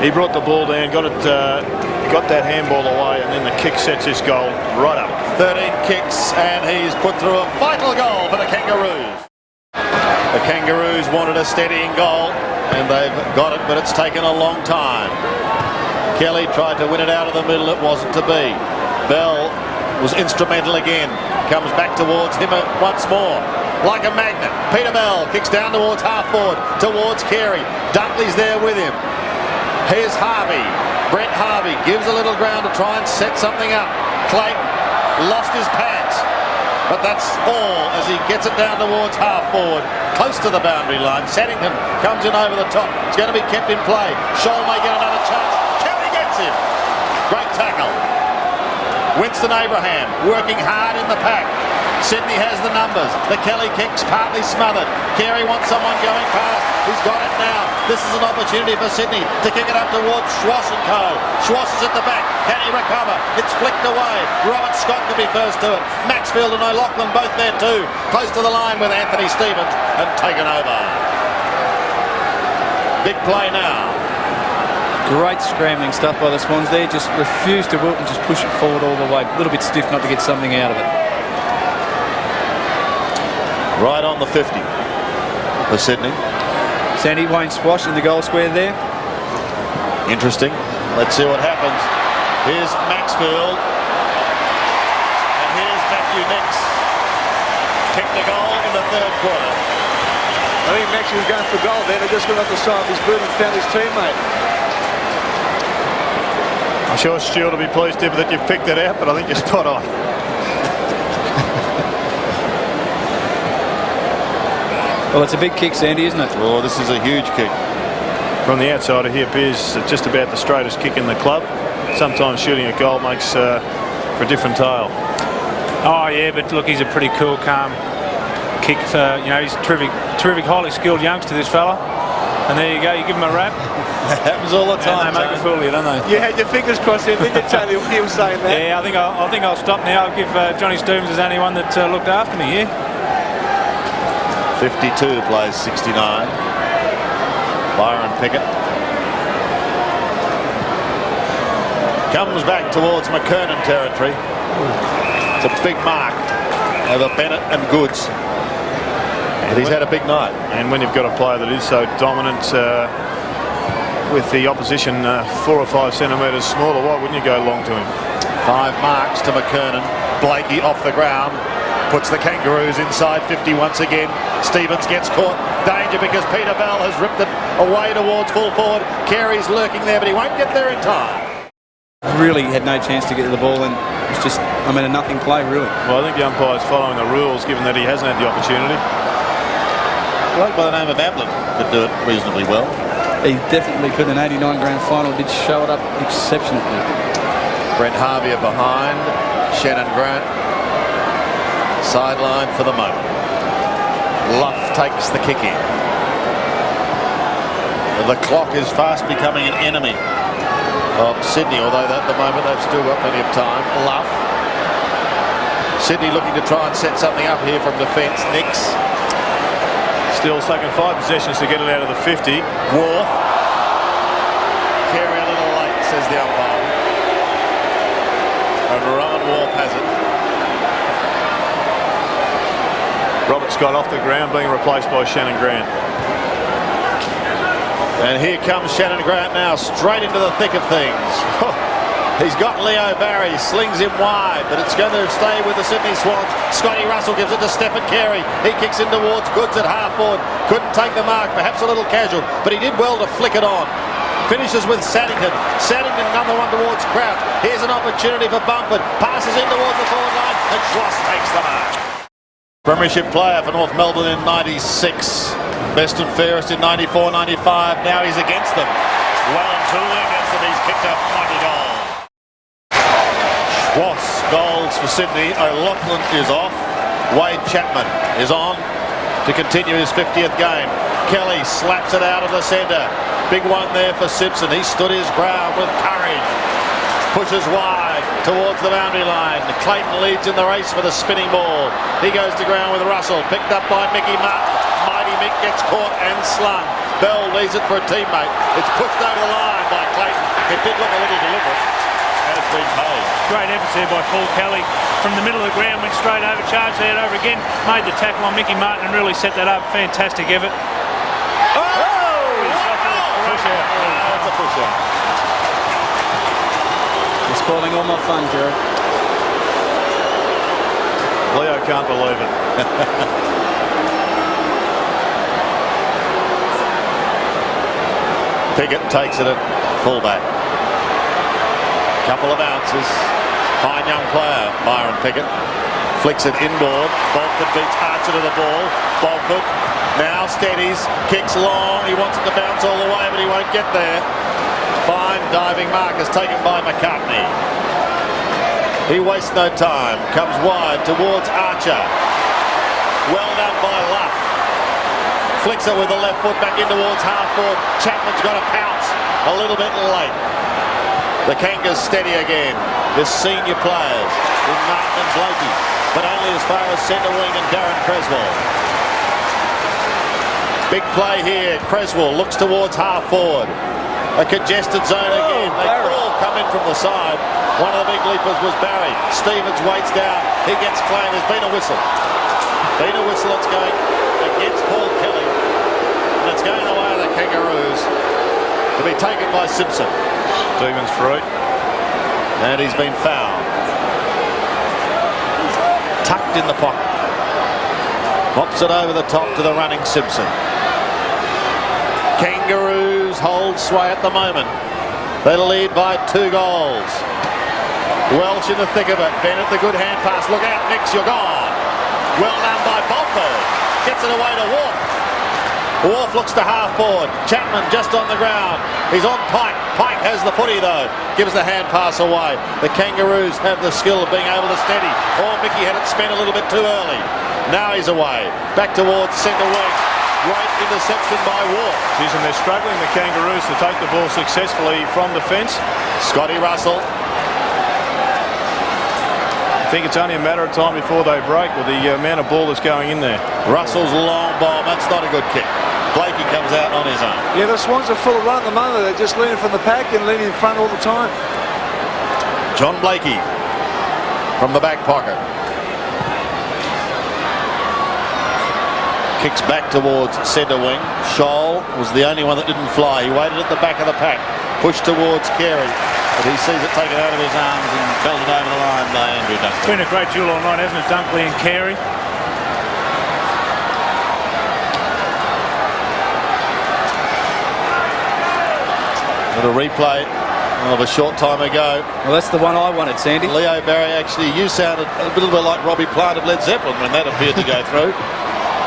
He brought the ball down, got that handball away, and then the kick sets his goal right up. 13 kicks, and he's put through a vital goal for the Kangaroos. The Kangaroos wanted a steadying goal. and they've got it, but it's taken a long time. Kelly tried to win it out of the middle. It wasn't to be. Bell was instrumental again. Comes back towards him once more. Like a magnet. Peter Bell kicks down towards half forward, towards Carey. Dunkley's there with him. Here's Harvey. Brett Harvey gives a little ground to try and set something up. Clayton lost his pants, but that's all as he gets it down towards half forward, close to the boundary line. Saddington comes in over the top. It's going to be kept in play. Scholl may get another chance. Kelly gets him. Great tackle. Winston Abraham working hard in the pack. Sydney has the numbers. The Kelly kick's partly smothered. Carey wants someone going past. He's got it now. This is an opportunity for Sydney to kick it up towards Schwass and Co. Schwass is at the back. Can he recover? It's flicked away. Robert Scott could be first to it. Maxfield and O'Loughlin both there too. Close to the line with Anthony Stevens and taken over. Big play now. Great scrambling stuff by the Swans there. Just refused to wilt and just push it forward all the way. A little bit stiff not to get something out of it. Right on the 50 for Sydney. Sandy, Wayne Swash in the goal square there. Interesting. Let's see what happens. Here's Maxfield. And here's Matthew Nix. Kicked the goal in the third quarter. I think Maxwell's going for goal there. They just got up the side of his boot and found his teammate. I'm sure Stuart will be pleased, Dibber, that you've picked it out, but I think you're spot on. Well, it's a big kick, Sandy, isn't it? Oh, this is a huge kick. From the outside, it appears just about the straightest kick in the club. Sometimes shooting a goal makes for a different tale. Oh yeah, but look, he's a pretty cool, calm kick. You know, he's a terrific, highly skilled youngster, this fella. And there you go, you give him a rap. That happens all the time. And they make a fool of you, don't they? You had your fingers crossed there, didn't you, Tony? He was saying that. Yeah, I think I'll stop now. I'll give Johnny Stevens as the only one that looked after me here. 52 plays 69. Byron Pickett comes back towards McKernan territory. It's a big mark over Bennett and Goods. But he's had a big night. And when you've got a player that is so dominant with the opposition 4 or 5 centimetres smaller, why wouldn't you go long to him? 5 marks to McKernan. Blakey off the ground. Puts the Kangaroos inside 50 once again. Stevens gets caught. Danger because Peter Bell has ripped it away towards full forward. Carey's lurking there, but he won't get there in time. Really had no chance to get to the ball, and it's just, I mean, a nothing play, really. Well, I think the umpire's following the rules, given that he hasn't had the opportunity. A bloke by the name of Ablin could do it reasonably well. He definitely could. An 89 grand final did show it up exceptionally. Brent Harvey are behind. Shannon Grant sideline for the moment. Luff takes the kick in. The clock is fast becoming an enemy of Sydney, although at the moment they've still got plenty of time. Luff. Sydney looking to try and set something up here from defence. Nix. Still taking 5 possessions to get it out of the 50. Worth. Carey a little late, says the umpire. And Rowan Worth has it. Robert Scott off the ground, being replaced by Shannon Grant. And here comes Shannon Grant now, straight into the thick of things. He's got Leo Barry, slings him wide, but it's going to stay with the Sydney Swans. Scotty Russell gives it to Stephen Carey. He kicks in towards Goods at half forward. Couldn't take the mark, perhaps a little casual, but he did well to flick it on. Finishes with Saddington. Saddington, another one towards Crouch. Here's an opportunity for Bumford. Passes in towards the forward line, and Schloss takes the mark. Premiership player for North Melbourne in 96. Best and fairest in 94, 95. Now he's against them. Well and truly against them. He's kicked a mighty goal. Schwass goals for Sydney. O'Loughlin is off. Wade Chapman is on to continue his 50th game. Kelly slaps it out of the centre. Big one there for Simpson. He stood his ground with courage. Pushes wide towards the boundary line. Clayton leads in the race for the spinning ball. He goes to ground with Russell. Picked up by Mickey Martin. Mighty Mick gets caught and slung. Bell leaves it for a teammate. It's pushed over the line by Clayton. It did look a little deliberate. And it's been paid. Great effort there by Paul Kelly. From the middle of the ground, went straight over, charged it over again, made the tackle on Mickey Martin and really set that up. Fantastic effort. Oh! spoiling all my fun, Jared. Leo can't believe it. Pickett takes it at fullback. Couple of ounces. Fine young player, Byron Pickett. Flicks it inboard. Bolford beats Archer to the ball. Bolford now steadies, kicks long. He wants it to bounce all the way, but he won't get there. Fine diving mark is taken by McCartney. He wastes no time. Comes wide towards Archer. Well done by Luff. Flicks it with the left foot back in towards half forward. Chapman's got to pounce a little bit late. The Kangas steady again. The senior players with Martin and Blakey, but only as far as centre wing and Darren Creswell. Big play here. Creswell looks towards half forward. A congested zone again. They all come in from the side. One of the big leapers was Barry. Stevens waits down. He gets claimed. There's been a whistle. Been a whistle. It's going against Paul Kelly. And it's going the way of the Kangaroos. To be taken by Simpson. Stevens free. And he's been fouled. Tucked in the pocket. Pops it over the top to the running Simpson. Kangaroos hold sway at the moment. They lead by 2 goals. Welsh in the thick of it. Bennett the good hand pass. Look out, Nix, you're gone. Well done by Bolford. Gets it away to Wolf. Wolf looks to half forward. Chapman just on the ground. He's on Pike. Pike has the footy though. Gives the hand pass away. The Kangaroos have the skill of being able to steady. Oh, Mickey had it spent a little bit too early. Now he's away. Back towards centre wing. Great interception by Wolf. Geez, and they're struggling, the Kangaroos, to take the ball successfully from defence. Scotty Russell. I think it's only a matter of time before they break with the amount of ball that's going in there. Russell's long bomb. That's not a good kick. Blakey comes out on his own. Yeah, the Swans are full of run at the moment. They're just leaning from the pack and leaning in front all the time. John Blakey from the back pocket. Kicks back towards centre wing. Scholl was the only one that didn't fly. He waited at the back of the pack. Pushed towards Carey. But he sees it taken out of his arms and belted over the line by Andrew Dunkley. It's been a great duel all night, hasn't it? Dunkley and Carey. Little replay of a short time ago. Well, that's the one I wanted, Sandy. Leo Barry, actually, you sounded a little bit like Robbie Plant of Led Zeppelin when that appeared to go through.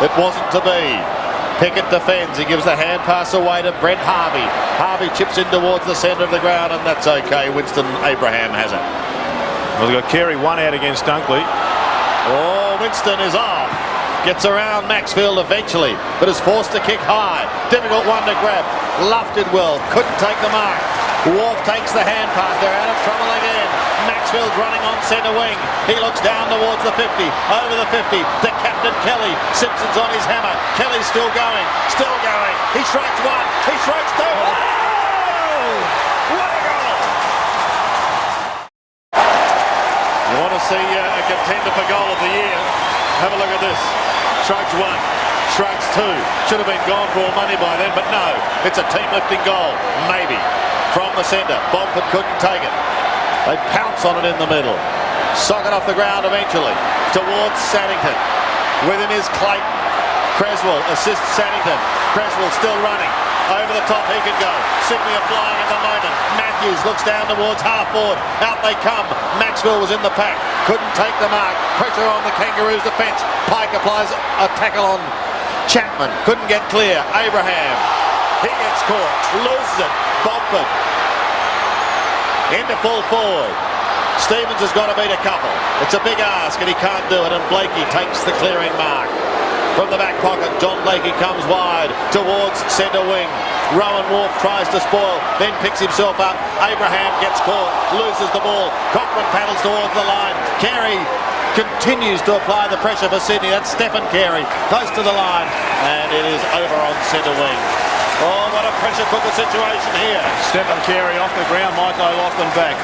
It wasn't to be. Pickett defends. He gives the hand pass away to Brent Harvey. Harvey chips in towards the centre of the ground, and that's okay. Winston Abraham has it. Well, they've got Carey one out against Dunkley. Oh, Winston is off. Gets around Maxfield eventually, but is forced to kick high. Difficult one to grab. Luff did well. Couldn't take the mark. Wolf takes the hand pass. They're out of trouble again. Maxfield's running on centre wing. He looks down towards the 50. Over the 50 to Captain Kelly. Simpson's on his hammer. Kelly's still going. Still going. He strikes one. He strikes two. Oh! What a goal! You want to see a contender for goal of the year? Have a look at this. Strikes one. Strikes two. Should have been gone for all money by then, but no. It's a team-lifting goal. Maybe. From the centre. Bomford couldn't take it. They pounce on it in the middle. Sock it off the ground eventually. Towards Sannington. With him is Clayton. Creswell assists Sannington. Creswell still running. Over the top he can go. Sydney are flying at the moment. Matthews looks down towards half forward. Out they come. Maxwell was in the pack. Couldn't take the mark. Pressure on the Kangaroos defence. Pike applies a tackle on Chapman. Couldn't get clear. Abraham. He gets caught. Loses it. Bomford. Into full forward. Stevens has got to beat a couple. It's a big ask and he can't do it, and Blakey takes the clearing mark. From the back pocket, John Blakey comes wide towards centre wing. Rowan Wolf tries to spoil, then picks himself up. Abraham gets caught, loses the ball. Cochran paddles towards the line. Carey continues to apply the pressure for Sydney. That's Stephen Carey, close to the line, and it is over on centre wing. Oh, what a pressure cooker situation here. Stephen Carey off the ground, Mike O'Loughlin back.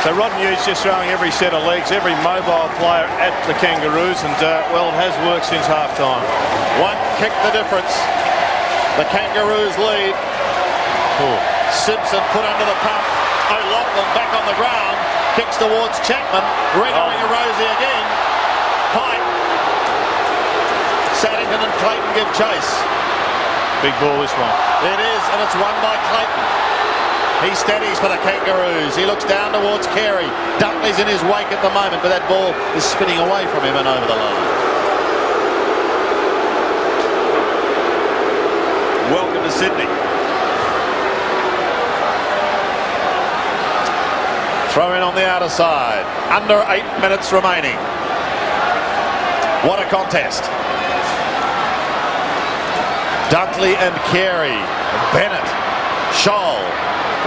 So Rod Mew's just throwing every set of legs, every mobile player at the Kangaroos, and well, it has worked since half-time. One kick the difference. The Kangaroos lead. Simpson put under the pump. O'Loughlin back on the ground, kicks towards Chapman. Ringa-ringa-rosy again. Pike. Saddington and Clayton give chase. Big ball this one. It is, and it's won by Clayton. He steadies for the Kangaroos. He looks down towards Carey. Dunkley's in his wake at the moment, but that ball is spinning away from him and over the line. Welcome to Sydney. Throw in on the outer side. Under 8 minutes remaining. What a contest. Dunkley and Carey. Bennett. Scholl.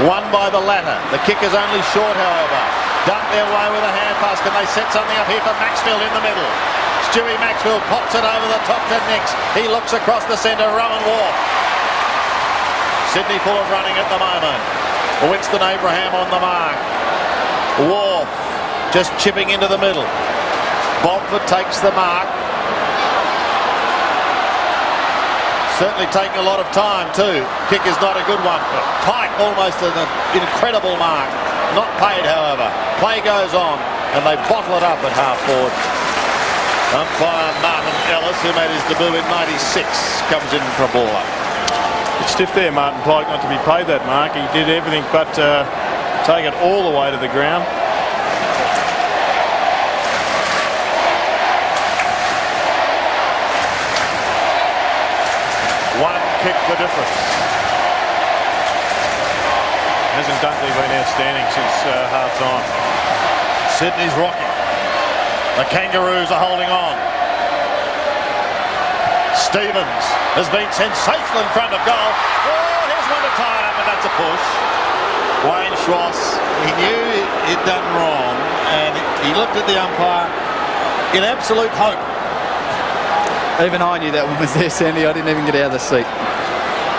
Won by the latter. The kick is only short, however. Dunkley away with a hand pass. Can they set something up here for Maxfield in the middle? Stewie Maxfield pops it over the top to Nix. He looks across the centre. Rowan Wharf. Sydney full of running at the moment. Winston Abraham on the mark. Wharf just chipping into the middle. Bomford takes the mark. Certainly taking a lot of time too. Kick is not a good one. Pike almost an incredible mark. Not paid, however. Play goes on and they bottle it up at half forward. Umpire Martin Ellis, who made his debut in '96, comes in for a baller. It's stiff there, Martin Pike, not to be paid that mark. He did everything but take it all the way to the ground. One kick the difference. Hasn't Dunkley been outstanding since half-time? Sydney's rocking. The Kangaroos are holding on. Stevens has been sensational in front of goal. Oh, here's one to time, and that's a push. Wayne Schwass, he knew he'd done wrong, and he looked at the umpire in absolute hope. Even I knew that one was there, Sandy. I didn't even get out of the seat.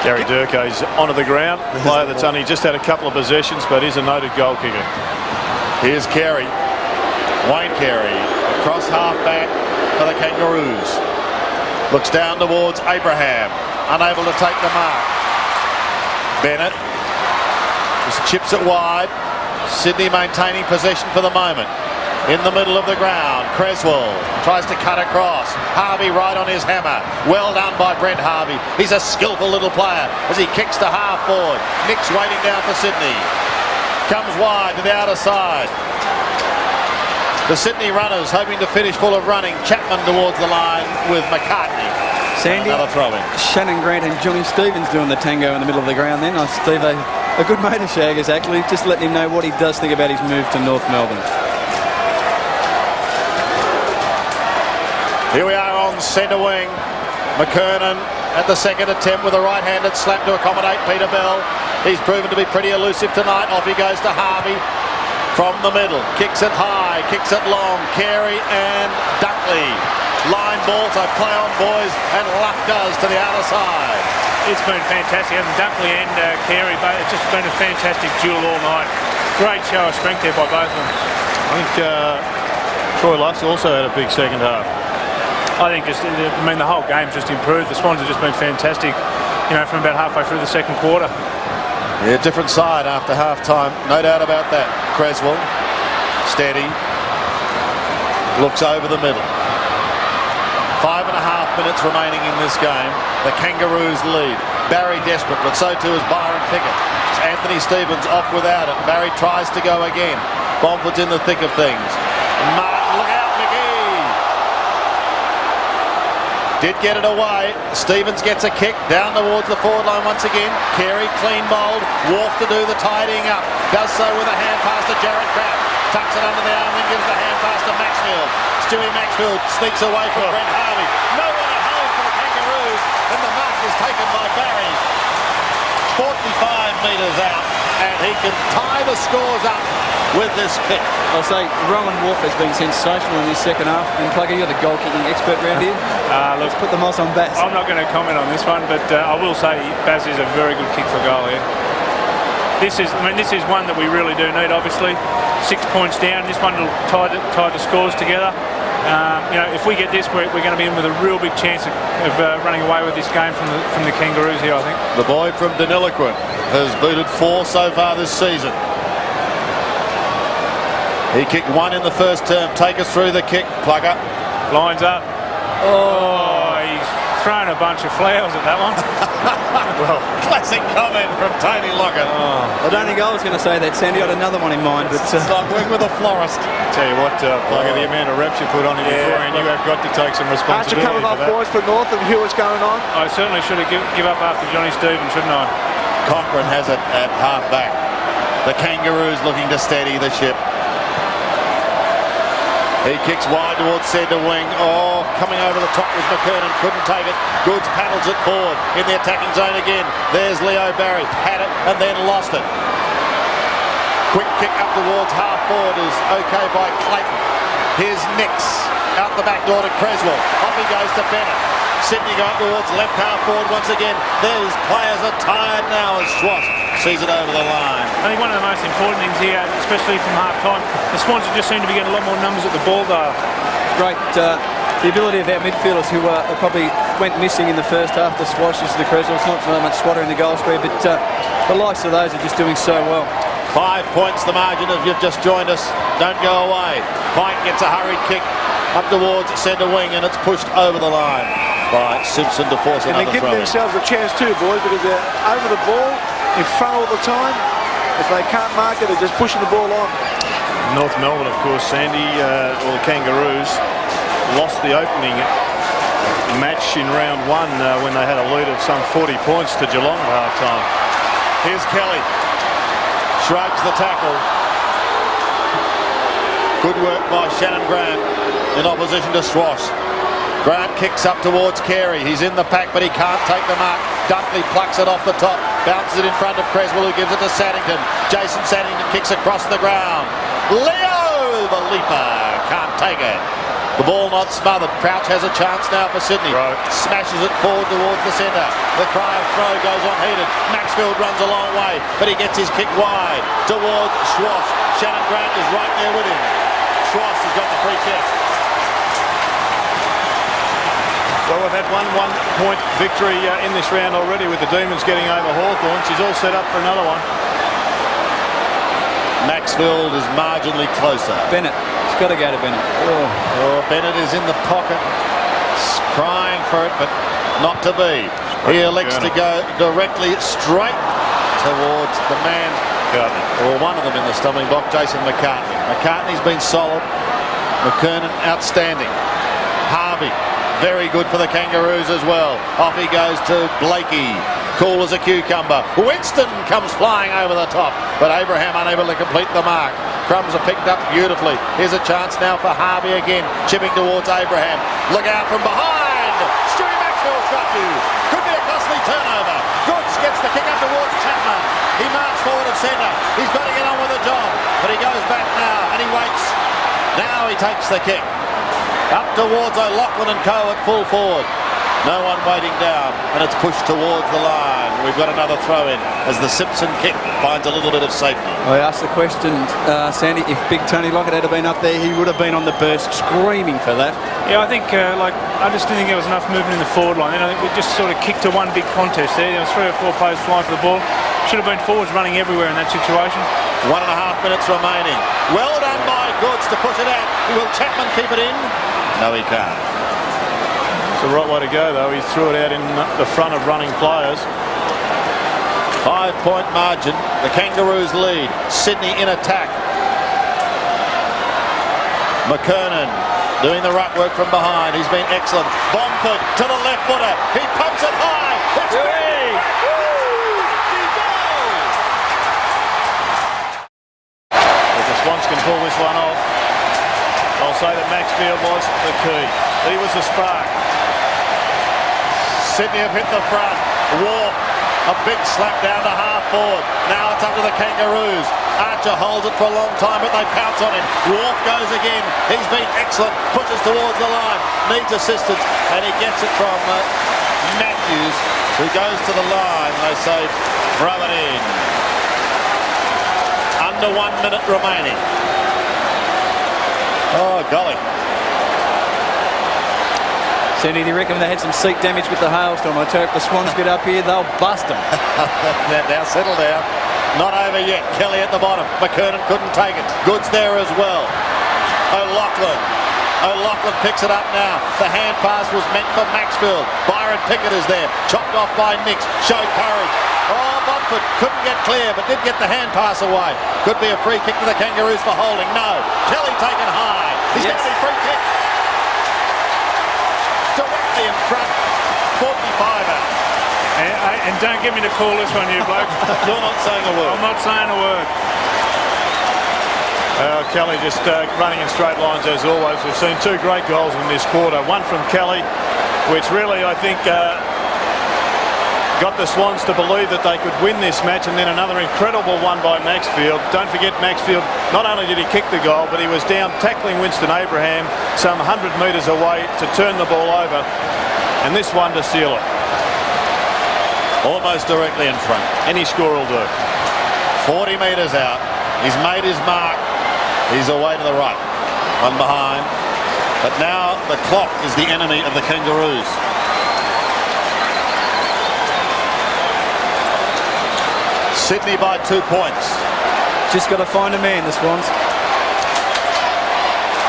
Gary Durkhe's onto the ground. A player that's only just had a couple of possessions, but is a noted goal kicker. Here's Carey. Wayne Carey across half-back for the Kangaroos. Looks down towards Abraham. Unable to take the mark. Bennett just chips it wide. Sydney maintaining possession for the moment. In the middle of the ground, Creswell tries to cut across. Harvey right on his hammer. Well done by Brent Harvey. He's a skillful little player as he kicks to half forward. Nick's waiting down for Sydney. Comes wide to the outer side. The Sydney runners hoping to finish full of running. Chapman towards the line with McCartney. Sandy, another throw in. Shannon Grant and Johnny Stevens doing the tango in the middle of the ground then. Steve, a good mate of Shaggers actually. Just letting him know what he does think about his move to North Melbourne. Here we are on centre wing. McKernan at the second attempt with a right-handed slap to accommodate Peter Bell. He's proven to be pretty elusive tonight. Off he goes to Harvey from the middle. Kicks it high, kicks it long. Carey and Dunkley. Line ball, so play on, boys, and Luff does to the outer side. It's been fantastic, hasn't Dunkley and Carey, but it's just been a fantastic duel all night. Great show of strength there by both of them. I think Troy Luss also had a big second half. I think the whole game's just improved. The Swans have just been fantastic, you know, from about halfway through the second quarter. Yeah, different side after half-time, no doubt about that. Creswell, steady, looks over the middle. 5.5 minutes remaining in this game. The Kangaroos lead. Barry desperate, but so too is Byron Pickett. Anthony Stevens off without it. Barry tries to go again. Bomford's in the thick of things. Martin, look out, McGee! Did get it away. Stevens gets a kick down towards the forward line once again. Carey clean bowled. Wharf to do the tidying up. Does so with a hand pass to Jared Kraft. Tucks it under the arm and gives the hand pass to Maxfield. Stewie Maxfield sneaks away from Brent Harvey. No one at home for the Kangaroos, and the mark is taken by Barry. 45 metres out, and he can tie the scores up with this kick. I'll say Rowan Wharf has been sensational in his second half. And Plugger, you're the goal kicking expert round here. Let's put the moss on Baz. I'm not going to comment on this one, but I will say Baz is a very good kick for goal here. This is one that we really do need, obviously. 6 points down. This one will tie the scores together. You know, if we get this, we're going to be in with a real big chance of running away with this game from the Kangaroos here, I think. The boy from Deniliquin has booted 4 so far this season. He kicked one in the first term. Take us through the kick, Plugger. Lines up. Oh, he's thrown a bunch of flowers at that one. Well, classic comment from Tony Lockett. I don't think I was going to say that, Sandy. I had another one in mind, but It's like working with a florist. Tell you what, Plugger, the amount of reps you put on him before, and you have got to take some Archer responsibility coming for off, that. boys, for North, and hear what's going on. I certainly should have give up after Johnny Stevens, shouldn't I? Cochrane has it at half back. The Kangaroos looking to steady the ship. He kicks wide towards centre wing. Oh, coming over the top was McKernan. Couldn't take it. Goods paddles it forward in the attacking zone again. There's Leo Barry. Had it and then lost it. Quick kick up towards half forward is okay by Clayton. Here's Nix out the back door to Creswell. Off he goes to Bennett. Sydney going towards left half forward once again. These players are tired now as Swans sees it over the line. I think one of the most important things here, especially from half-time, the Swans just seem to be getting a lot more numbers at the ball, though. great. The ability of our midfielders who probably went missing in the first half, the Swashes, the Creswells, not so much Swatter in the goal square, but the likes of those are just doing so well. 5 points the margin if you've just joined us. Don't go away. Pike gets a hurried kick up towards centre wing and it's pushed over the line by Simpson to force another throw. And they're giving themselves a chance too, boys, because they're over the ball, in front all the time. If they can't mark it, they're just pushing the ball on. North Melbourne, of course, Sandy, or the Kangaroos, lost the opening match in round one when they had a lead of some 40 points to Geelong at half-time. Here's Kelly. Shrugs the tackle. Good work by Shannon Grant in opposition to Swash. Grant kicks up towards Carey. He's in the pack, but he can't take the mark. Dunkley plucks it off the top. Bounces it in front of Creswell, who gives it to Saddington. Jason Saddington kicks across the ground. Leo, the leaper, can't take it. The ball not smothered. Crouch has a chance now for Sydney. Right. Smashes it forward towards the centre. The cry of throw goes unheeded. Maxfield runs a long way, but he gets his kick wide towards Schwartz. Shannon Grant is right there with him. Schwartz has got the free kick. Well, we've had one-point victory in this round already with the Demons getting over Hawthorn. She's all set up for another one. Maxfield is marginally closer. Bennett. It's got to go to Bennett. Oh, Bennett is in the pocket, crying for it, but not to be. He elects to go directly straight towards the man, or one of them in the stumbling block, Jason McCartney. McCartney's been solid. McKernan, outstanding. Harvey, very good for the Kangaroos as well. Off he goes to Blakey. Cool as a cucumber. Winston comes flying over the top, but Abraham unable to complete the mark. Crumbs are picked up beautifully. Here's a chance now for Harvey again, chipping towards Abraham. Look out from behind. Stewie Maxwell's got you. Could be a costly turnover. Goods gets the kick up towards Chapman. He marches forward of centre. He's got to get on with the job, but he goes back now and he waits. Now he takes the kick. Up towards O'Loughlin and Co at full forward. No one waiting down, and it's pushed towards the line. We've got another throw in as the Simpson kick finds a little bit of safety. I asked the question, Sandy, if Big Tony Lockett had been up there, he would have been on the burst screaming for that. Yeah, I think, I just didn't think there was enough movement in the forward line. And I think we just sort of kicked to one big contest there. There was 3 or 4 players flying for the ball. Should have been forwards running everywhere in that situation. 1.5 minutes remaining. Well done by Goods to push it out. Will Chapman keep it in? No, he can't. It's the right way to go, though. He threw it out in the front of running players. 5-point margin. The Kangaroos lead. Sydney in attack. McKernan doing the ruck work from behind. He's been excellent. Bomford to the left footer. He pumps it high. It's big. If the Swans can pull this one off, I'll say that Maxfield was the key. He was the spark. Sydney have hit the front. Wharf, a big slap down to half forward. Now it's up to the Kangaroos. Archer holds it for a long time, but they pounce on him. Wharf goes again. He's been excellent. Pushes towards the line. Needs assistance, and he gets it from Matthews, who goes to the line. They say, throw it in. Under 1 minute remaining. Oh, golly. Sandy, do you reckon they had some seat damage with the hailstorm? I tell you, if the Swans get up here, they'll bust them. Now settle down. Not over yet. Kelly at the bottom. McKernan couldn't take it. Good's there as well. O'Loughlin picks it up now. The hand pass was meant for Maxfield. Byron Pickett is there. Chopped off by Nix. Showed courage. Oh, Bodford couldn't get clear, but did get the hand pass away. Could be a free kick to the Kangaroos for holding. No. Kelly taken high. He's going to be free kick. Directly in front. 45 out. And don't get me to call this one, you bloke. You're not saying a word. I'm not saying a word. Kelly just running in straight lines as always. We've seen two great goals in this quarter. One from Kelly, which really I think got the Swans to believe that they could win this match, and then another incredible one by Maxfield. Don't forget Maxfield, not only did he kick the goal, but he was down tackling Winston Abraham some 100 metres away to turn the ball over, and this one to seal it. Almost directly in front. Any score will do. 40 metres out. He's made his mark. He's away to the right. One behind. But now the clock is the enemy of the Kangaroos. Sydney by 2 points. Just got to find a man, the Swans.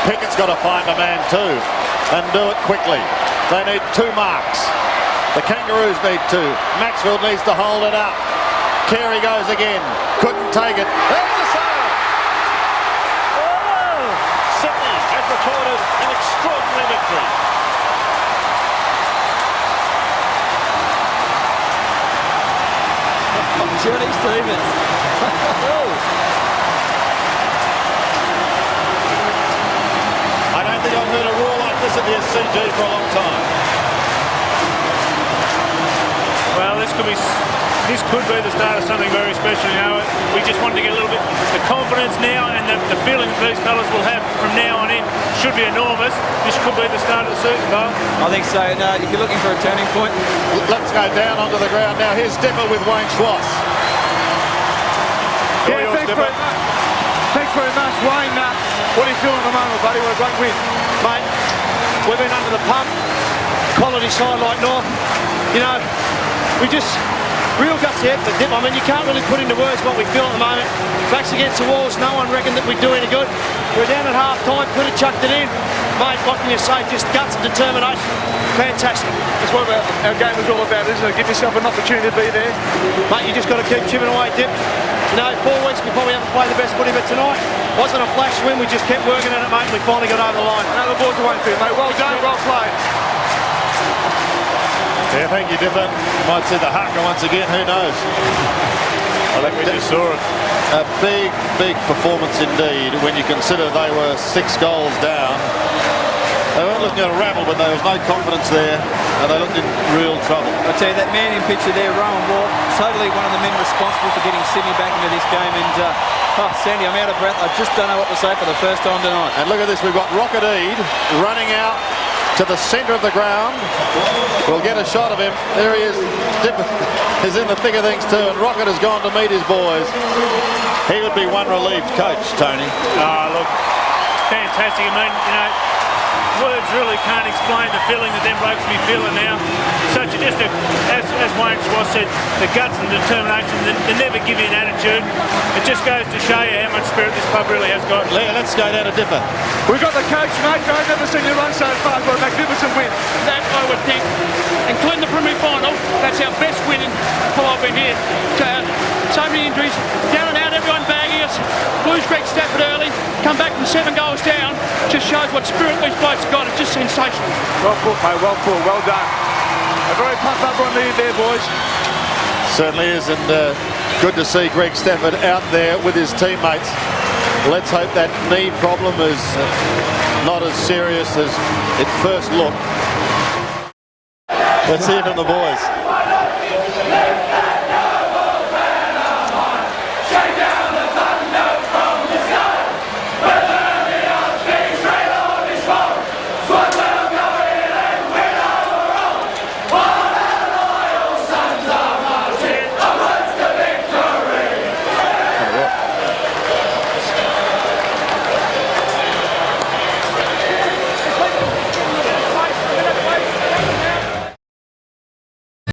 Pickett's got to find a man too, and do it quickly. They need 2 marks. The Kangaroos need 2. Maxfield needs to hold it up. Carey goes again. Couldn't take it. There's the save! Oh! Sydney has recorded an extraordinary victory. Johnny Stevens. I don't think I've heard a roar like this at the SCG for a long time. Well, this could be the start of something very special. You know, we just wanted to get a little bit the confidence now, and the feeling that these fellas will have from now on in should be enormous. This could be the start of the season, Carl. I think so. And if you're looking for a turning point, Let's go down onto the ground now. Here's Dipper with Wayne Schwartz. Yeah, thanks very much, Wayne. What are you feeling at the moment, buddy? What a great win. Mate, we've been under the pump. Quality side like North. You know, we just real guts out the dip. I mean, you can't really put into words what we feel at the moment. Backs against the walls. No one reckoned that we'd do any good. We're down at half time. Could have chucked it in. Mate, what can you say? Just guts and determination. Fantastic. That's what our game is all about, isn't it? Give yourself an opportunity to be there. Mate, you just got to keep chipping away, Dip. You know, 4 weeks we probably haven't played the best footy, but tonight wasn't a flash win. We just kept working at it, mate, and we finally got over the line. Another ball to Waynfield, mate. Well done, well played. Yeah, thank you, Dipper. Might see the haka once again, who knows? I think we just saw it. A big, big performance indeed when you consider they were 6 goals down. They weren't looking at a rabble, but there was no confidence there, and they looked in real trouble. I tell you, that man in picture there, Rowan Wall, totally one of the men responsible for getting Sydney back into this game. And Sandy, I'm out of breath. I just don't know what to say for the first time tonight. And look at this, we've got Rocket Eade running out to the centre of the ground. We'll get a shot of him. There he is. Dip is in the thick of things too, and Rocket has gone to meet his boys. He would be one relieved coach, Tony. Look, fantastic. I mean, you know, words really can't explain the feeling that them blokes be feeling now. Such a, just a, as Wayne Schwartz said, the guts and determination, they never give you an attitude. It just goes to show you how much spirit this club really has got. Leah, let's go down to Dipper. We've got the coach, mate. I've never seen you run so fast. What a magnificent win. That I would think, including the preliminary final, that's our best win while I've been here. So many injuries, down and out, everyone bagging us. Blues Greg Stafford early, come back from 7 goals down. Just shows what spirit these blokes have got. It's just sensational. Well put, mate. Well put. Well done. A very pumped up on lead there, boys. Certainly is, and good to see Greg Stafford out there with his teammates. Let's hope that knee problem is not as serious as it first looked. Let's hear from the boys.